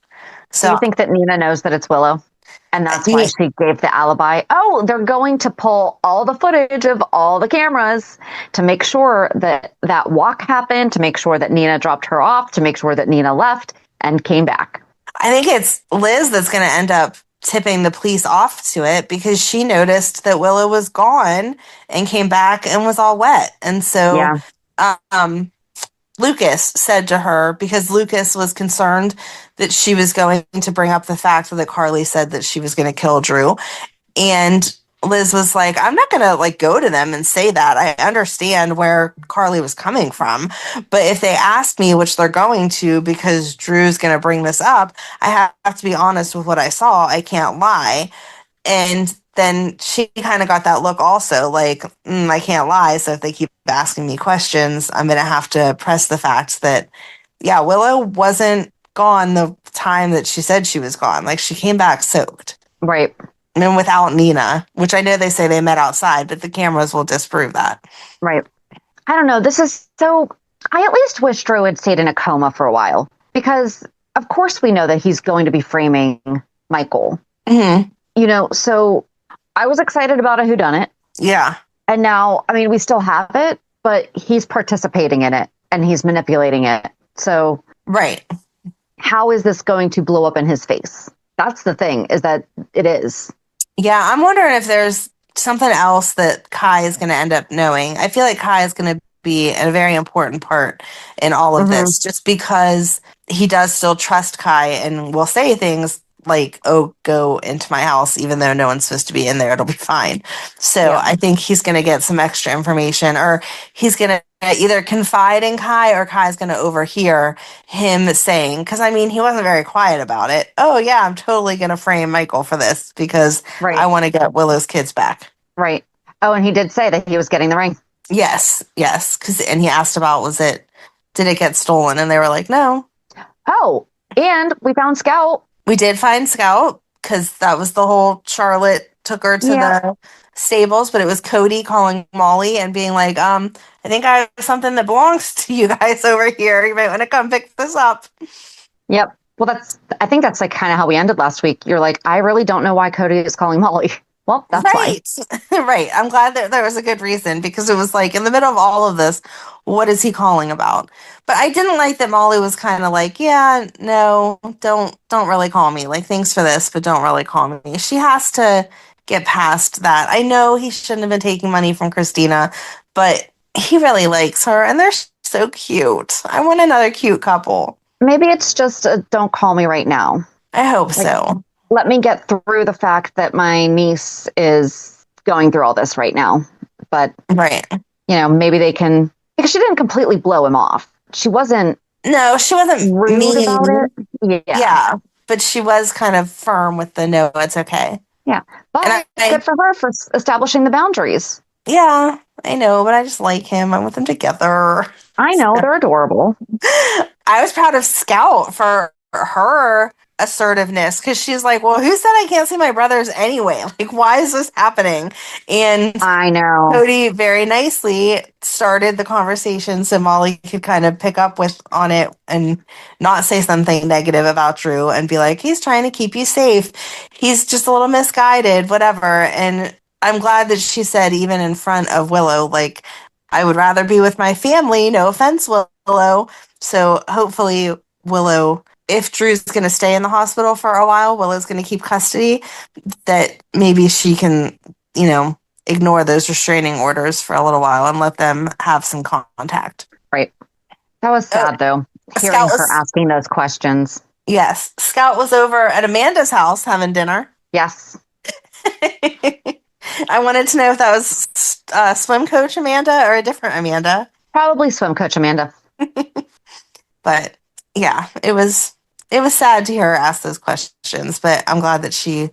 So do you think that Nina knows that it's Willow? And that's why she gave the alibi. Oh, they're going to pull all the footage of all the cameras to make sure that that walk happened, to make sure that Nina dropped her off, to make sure that Nina left and came back. I think it's Liz that's going to end up tipping the police off to it, because she noticed that Willow was gone and came back and was all wet. And so Lucas said to her, because Lucas was concerned that she was going to bring up the fact that Carly said that she was going to kill Drew. And Liz was like, I'm not going to like go to them and say that. I understand where Carly was coming from. But if they ask me, which they're going to, because Drew's going to bring this up, I have to be honest with what I saw. I can't lie. And then she kind of got that look also, like, I can't lie. So if they keep asking me questions, I'm going to have to press the fact that, yeah, Willow wasn't gone the time that she said she was gone. Like, she came back soaked. Right. And without Nina, which I know they say they met outside, but the cameras will disprove that. Right. I don't know. This is so, I at least wish Drew had stayed in a coma for a while, because of course we know that he's going to be framing Michael. Mm-hmm. You know, so I was excited about a whodunit. Yeah. And now, I mean, we still have it, but he's participating in it and he's manipulating it. So, right. How is this going to blow up in his face? That's the thing, is that it is. Yeah, I'm wondering if there's something else that Kai is going to end up knowing. I feel like Kai is going to be a very important part in all of this, just because he does still trust Kai and will say things like, oh, go into my house, even though no one's supposed to be in there, it'll be fine. So I think he's going to get some extra information, or he's going to either confide in Kai, or Kai's going to overhear him saying, because I mean, he wasn't very quiet about it. Oh yeah, I'm totally going to frame Michael for this because I want to get Willow's kids back. Right. Oh, and he did say that he was getting the ring. Yes. And he asked about, did it get stolen? And they were like, no. Oh, and we found Scout. We did find Scout, because that was the whole Charlotte took her to the stables, but it was Cody calling Molly and being like, I think I have something that belongs to you guys over here. You might want to come pick this up. Yep. Well, I think that's like kind of how we ended last week. You're like, I really don't know why Cody is calling Molly. Well, that's why. Right. I'm glad that there was a good reason, because it was like, in the middle of all of this, what is he calling about? But I didn't like that Molly was kind of like, yeah, no, don't really call me. Like, thanks for this, but don't really call me. She has to get past that. I know he shouldn't have been taking money from Christina, but he really likes her, and they're so cute. I want another cute couple. Maybe it's just a don't call me right now. I hope so. Let me get through the fact that my niece is going through all this right now. But, maybe they can, because she didn't completely blow him off. She wasn't. No, she wasn't rude mean about it. Yeah. But she was kind of firm with the no, it's okay. Yeah. But good for her for establishing the boundaries. Yeah, I know, but I just like him. I'm with them together. I know, they're adorable. I was proud of Scout for her assertiveness because she's like, well, who said I can't see my brothers anyway? Like, why is this happening? And I know. Cody very nicely started the conversation so Molly could kind of pick up on it and not say something negative about Drew and be like, he's trying to keep you safe. He's just a little misguided, whatever. And I'm glad that she said, even in front of Willow, like, I would rather be with my family. No offense, Willow. So hopefully Willow, if Drew's going to stay in the hospital for a while, Willow's going to keep custody, that maybe she can, ignore those restraining orders for a little while and let them have some contact. Right. That was sad, though, hearing her asking those questions. Yes. Scout was over at Amanda's house having dinner. Yes. I wanted to know if that was swim coach Amanda or a different Amanda. Probably swim coach Amanda. But yeah, it was sad to hear her ask those questions, but I'm glad that she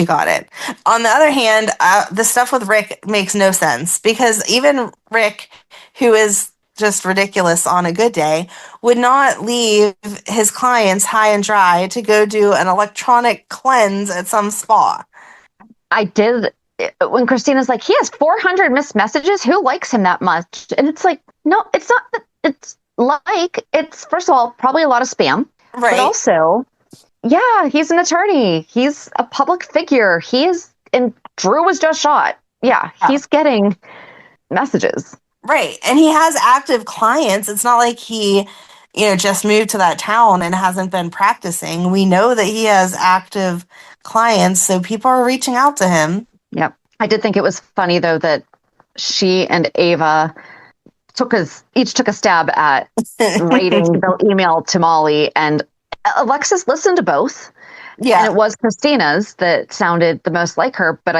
got it. On the other hand, the stuff with Rick makes no sense because even Rick, who is just ridiculous on a good day, would not leave his clients high and dry to go do an electronic cleanse at some spa. I did. When Christina's like, he has 400 missed messages. Who likes him that much? And it's like, no, it's not. It's first of all, probably a lot of spam. Right. But also, yeah, he's an attorney. He's a public figure. And Drew was just shot. Yeah, he's getting messages. Right. And he has active clients. It's not like he, just moved to that town and hasn't been practicing. We know that he has active clients, so people are reaching out to him. Yep. I did think it was funny, though, that she and Ava each took a stab at writing the email to Molly, and Alexis listened to both. Yeah. And it was Christina's that sounded the most like her, but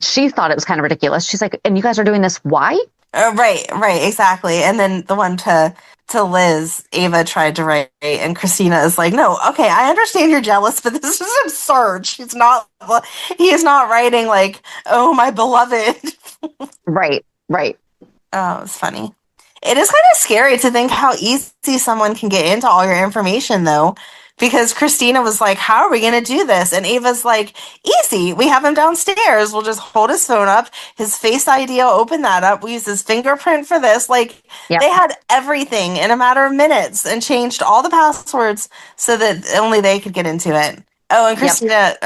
she thought it was kind of ridiculous. She's like, and you guys are doing this, why? Right, exactly. And then the one to Liz, Ava tried to write, and Christina is like, no, okay, I understand you're jealous, but this is absurd. He is not writing like, oh, my beloved. Right. Oh, it's funny. It is kind of scary to think how easy someone can get into all your information, though, because Christina was like, how are we going to do this? And Ava's like, easy. We have him downstairs. We'll just hold his phone up, his Face ID will open that up. We use his fingerprint for this. Like, They had everything in a matter of minutes and changed all the passwords so that only they could get into it. Oh, and Christina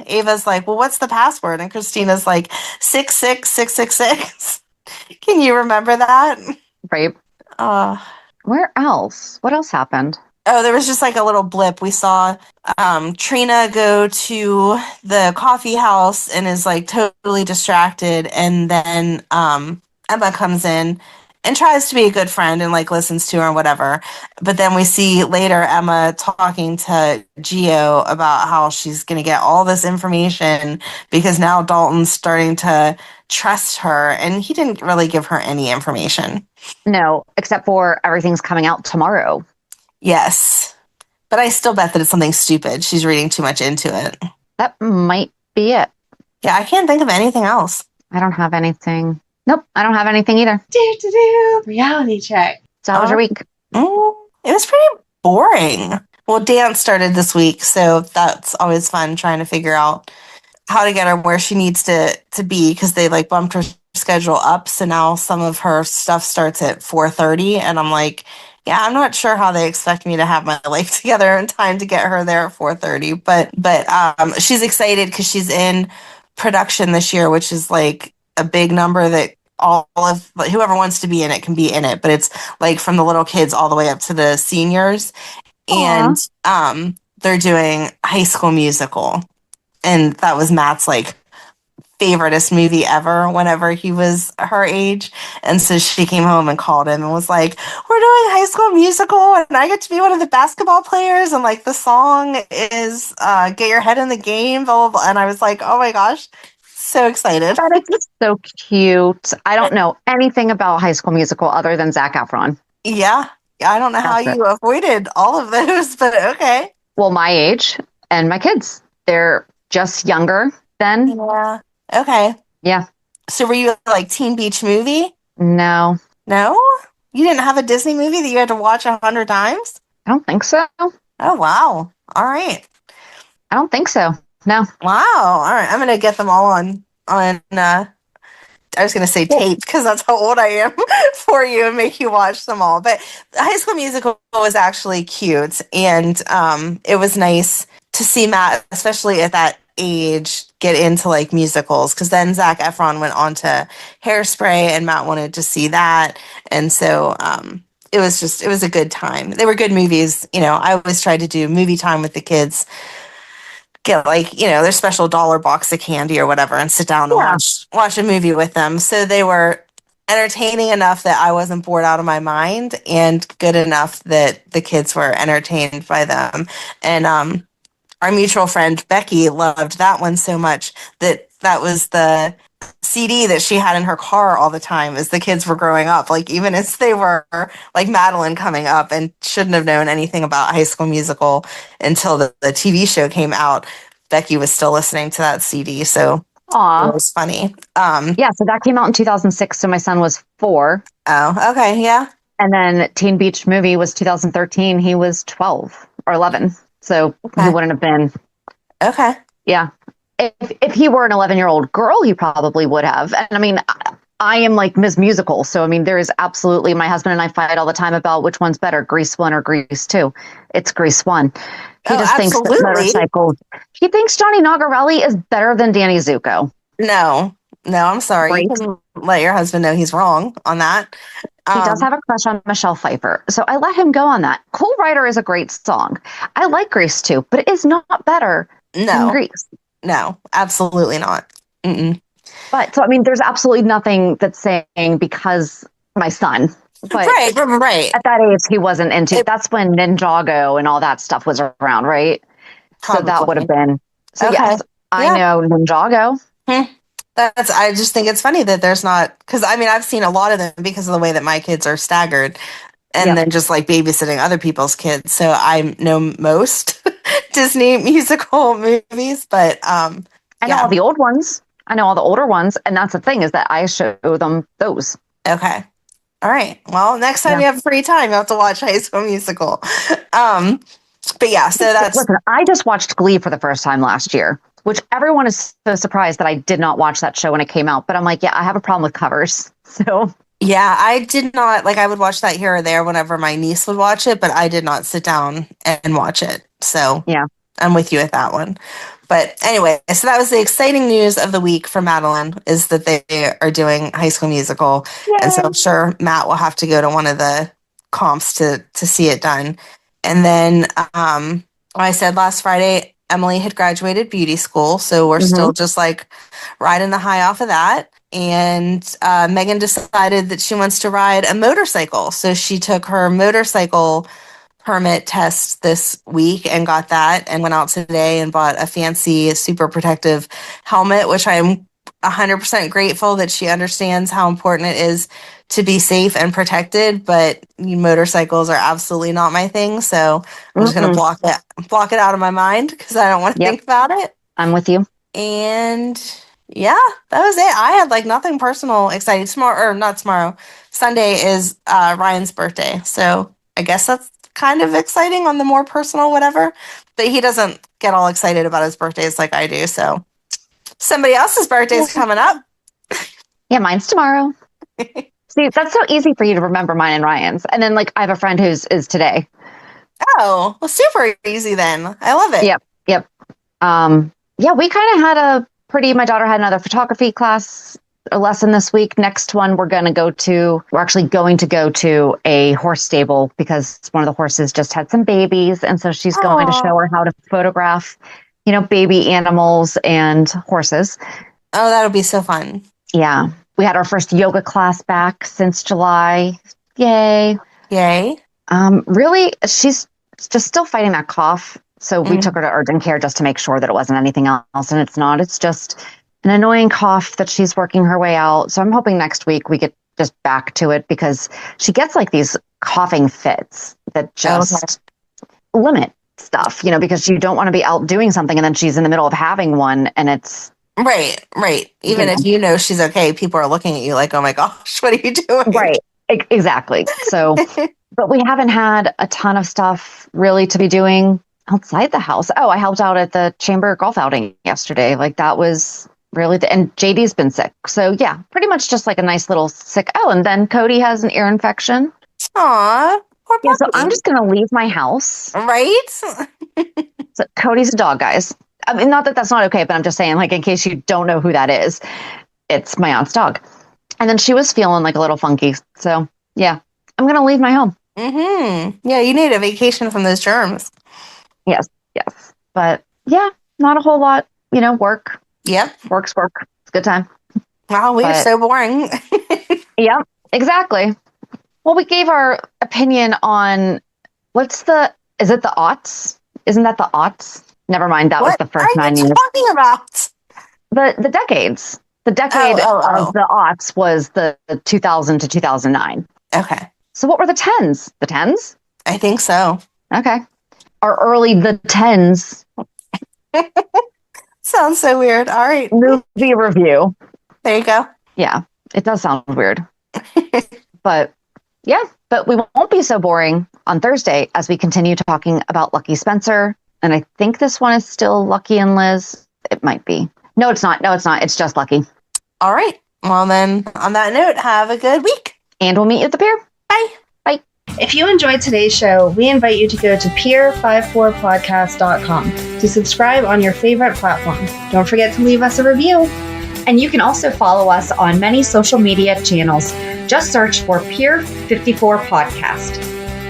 Ava's like, well, what's the password? And Christina's like, 66666. Can you remember that? Right. Where else? What else happened? Oh, there was just like a little blip. We saw Trina go to the coffee house and is like totally distracted. And then Emma comes in and tries to be a good friend and like listens to her and whatever. But then we see later Emma talking to Gio about how she's going to get all this information because now Dalton's starting to trust her. And he didn't really give her any information. No, except for everything's coming out tomorrow. Yes. But I still bet that it's something stupid. She's reading too much into it. That might be it. Yeah, I can't think of anything else. I don't have anything. Nope, I don't have anything either. Reality check. So how was your week? It was pretty boring. Well, dance started this week, so that's always fun trying to figure out how to get her where she needs to be because they like bumped her schedule up. So now some of her stuff starts at 4:30, and I'm like, yeah, I'm not sure how they expect me to have my life together in time to get her there at 4:30. But she's excited because she's in production this year, which is like a big number that all of like, whoever wants to be in it can be in it. But it's like from the little kids all the way up to the seniors. Aww. And they're doing High School Musical. And that was Matt's like favoriteest movie ever whenever he was her age. And so she came home and called him and was like, we're doing High School Musical and I get to be one of the basketball players and like the song is Get Your Head in the Game, blah, blah, blah. And I was like, oh my gosh, so excited. That is so cute. I don't know anything about High School Musical other than Zac Efron. Yeah. I don't know how you avoided all of those, but okay. Well, my age and my kids, they're just younger than. Yeah. Okay. Yeah. So were you like Teen Beach Movie? No. No? You didn't have a Disney movie that you had to watch 100 times? I don't think so. Oh, wow. All right. I don't think so. No. Wow. All right. I'm going to get them all on I was going to say tape because that's how old I am for you and make you watch them all. But High School Musical was actually cute. And it was nice to see Matt, especially at that age, get into like musicals. Because then Zac Efron went on to Hairspray and Matt wanted to see that. And so it was a good time. They were good movies. You know, I always tried to do movie time with the kids. Get like, you know, their special dollar box of candy or whatever and sit down and watch a movie with them. So they were entertaining enough that I wasn't bored out of my mind and good enough that the kids were entertained by them. And our mutual friend Becky loved that one so much that was the CD that she had in her car all the time as the kids were growing up, like even as they were like Madeline coming up and shouldn't have known anything about High School Musical until the TV show came out. Becky was still listening to that CD, so Aww. It was funny. Yeah, so that came out in 2006, so my son was 4. Oh, okay, yeah. And then Teen Beach Movie was 2013. He was 12 or 11, so he wouldn't have been. Okay. Yeah. If he were an 11-year-old girl, he probably would have. And I mean, I am like Ms. Musical. So, I mean, there is absolutely, my husband and I fight all the time about which one's better, Grease 1 or Grease 2. It's Grease 1. He just thinks that motorcycles. He thinks Johnny Nagarelli is better than Danny Zuko. No, I'm sorry. Right. You can let your husband know he's wrong on that. He does have a crush on Michelle Pfeiffer. So I let him go on that. Cool Rider is a great song. I like Grease 2, but it is not better than Grease. No, absolutely not. Mm-mm. But so, I mean, there's absolutely nothing that's saying because my son. But right. At that age, he wasn't into it. That's when Ninjago and all that stuff was around, right? Probably. So that would have been. So okay. Yes, I know Ninjago. I just think it's funny that there's not, because I mean, I've seen a lot of them because of the way that my kids are staggered and then just like babysitting other people's kids. So I know most Disney musical movies, but I know all the old ones. I know all the older ones. And that's the thing, is that I show them those. Okay. All right. Well, next time you have free time, you have to watch High School Musical. But yeah, so that's... Listen, I just watched Glee for the first time last year, which everyone is so surprised that I did not watch that show when it came out. But I'm like, yeah, I have a problem with covers. So... Yeah, I did not, like, I would watch that here or there whenever my niece would watch it, but I did not sit down and watch it. So yeah, I'm with you at that one. But anyway, so that was the exciting news of the week for Madeline, is that they are doing High School Musical. Yay. And so I'm sure Matt will have to go to one of the comps to see it done. And then I said last Friday, Emily had graduated beauty school. So we're still just like riding the high off of that. And Megan decided that she wants to ride a motorcycle. So she took her motorcycle permit test this week and got that, and went out today and bought a fancy super protective helmet, which I'm 100% grateful that she understands how important it is to be safe and protected. But motorcycles are absolutely not my thing. So I'm just going to block it out of my mind because I don't want to think about it. I'm with you. And yeah, that was it. I had like nothing personal exciting. Sunday is Ryan's birthday. So I guess that's kind of exciting on the more personal whatever. But he doesn't get all excited about his birthdays like I do. So somebody else's birthday is coming up. Yeah, mine's tomorrow. See, that's so easy for you to remember mine and Ryan's. And then like I have a friend whose is today. Oh, well, super easy then. I love it. Yep. Yeah, we kind of had my daughter had another photography class, a lesson this week. Next one we're actually going to go to a horse stable because one of the horses just had some babies. And so she's going to show her how to photograph, baby animals and horses. Oh, that'll be so fun. Yeah. We had our first yoga class back since July. Yay. Really, she's just still fighting that cough. So we took her to urgent care just to make sure that it wasn't anything else. And it's not. It's just an annoying cough that she's working her way out. So I'm hoping next week we get just back to it, because she gets like these coughing fits that just limit stuff, because you don't want to be out doing something and then she's in the middle of having one and it's... Right. Even if she's okay, people are looking at you like, oh my gosh, what are you doing? Right. Exactly. So, but we haven't had a ton of stuff really to be doing outside the house. Oh, I helped out at the chamber golf outing yesterday. Like that was really and JD's been sick. So yeah, pretty much just like a nice little sick. Oh, and then Cody has an ear infection. Aw. Poor Yeah, so puppy. I'm just going to leave my house. Right? So Cody's a dog, guys. I mean, not that that's not okay, but I'm just saying, like, in case you don't know who that is, it's my aunt's dog. And then she was feeling like a little funky. So yeah, I'm going to leave my home. Mm-hmm. Yeah, you need a vacation from those germs. Yes. But yeah, not a whole lot, work. Yep. Work's work. It's a good time. Wow, we are so boring. Yeah, exactly. Well, we gave our opinion on is it the aughts? Isn't that the aughts? Never mind. That was the first 9 years. What are you talking about? The decades. The decade of the aughts was the 2000 to 2009. Okay. So what were the tens? The tens? I think so. Okay. Or early the tens. Sounds so weird. All right. Movie review. There you go. Yeah, it does sound weird. But we won't be so boring on Thursday as we continue talking about Lucky Spencer. And I think this one is still Lucky and Liz. It might be. No, it's not. It's just Lucky. All right. Well, then, on that note, have a good week. And we'll meet you at the pier. Bye. Bye. If you enjoyed today's show, we invite you to go to pier54podcast.com to subscribe on your favorite platform. Don't forget to leave us a review. And you can also follow us on many social media channels. Just search for Pier 54 Podcast.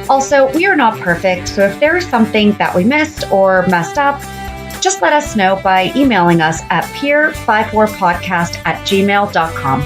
Also, we are not perfect, so if there is something that we missed or messed up, just let us know by emailing us at pier54podcast@gmail.com.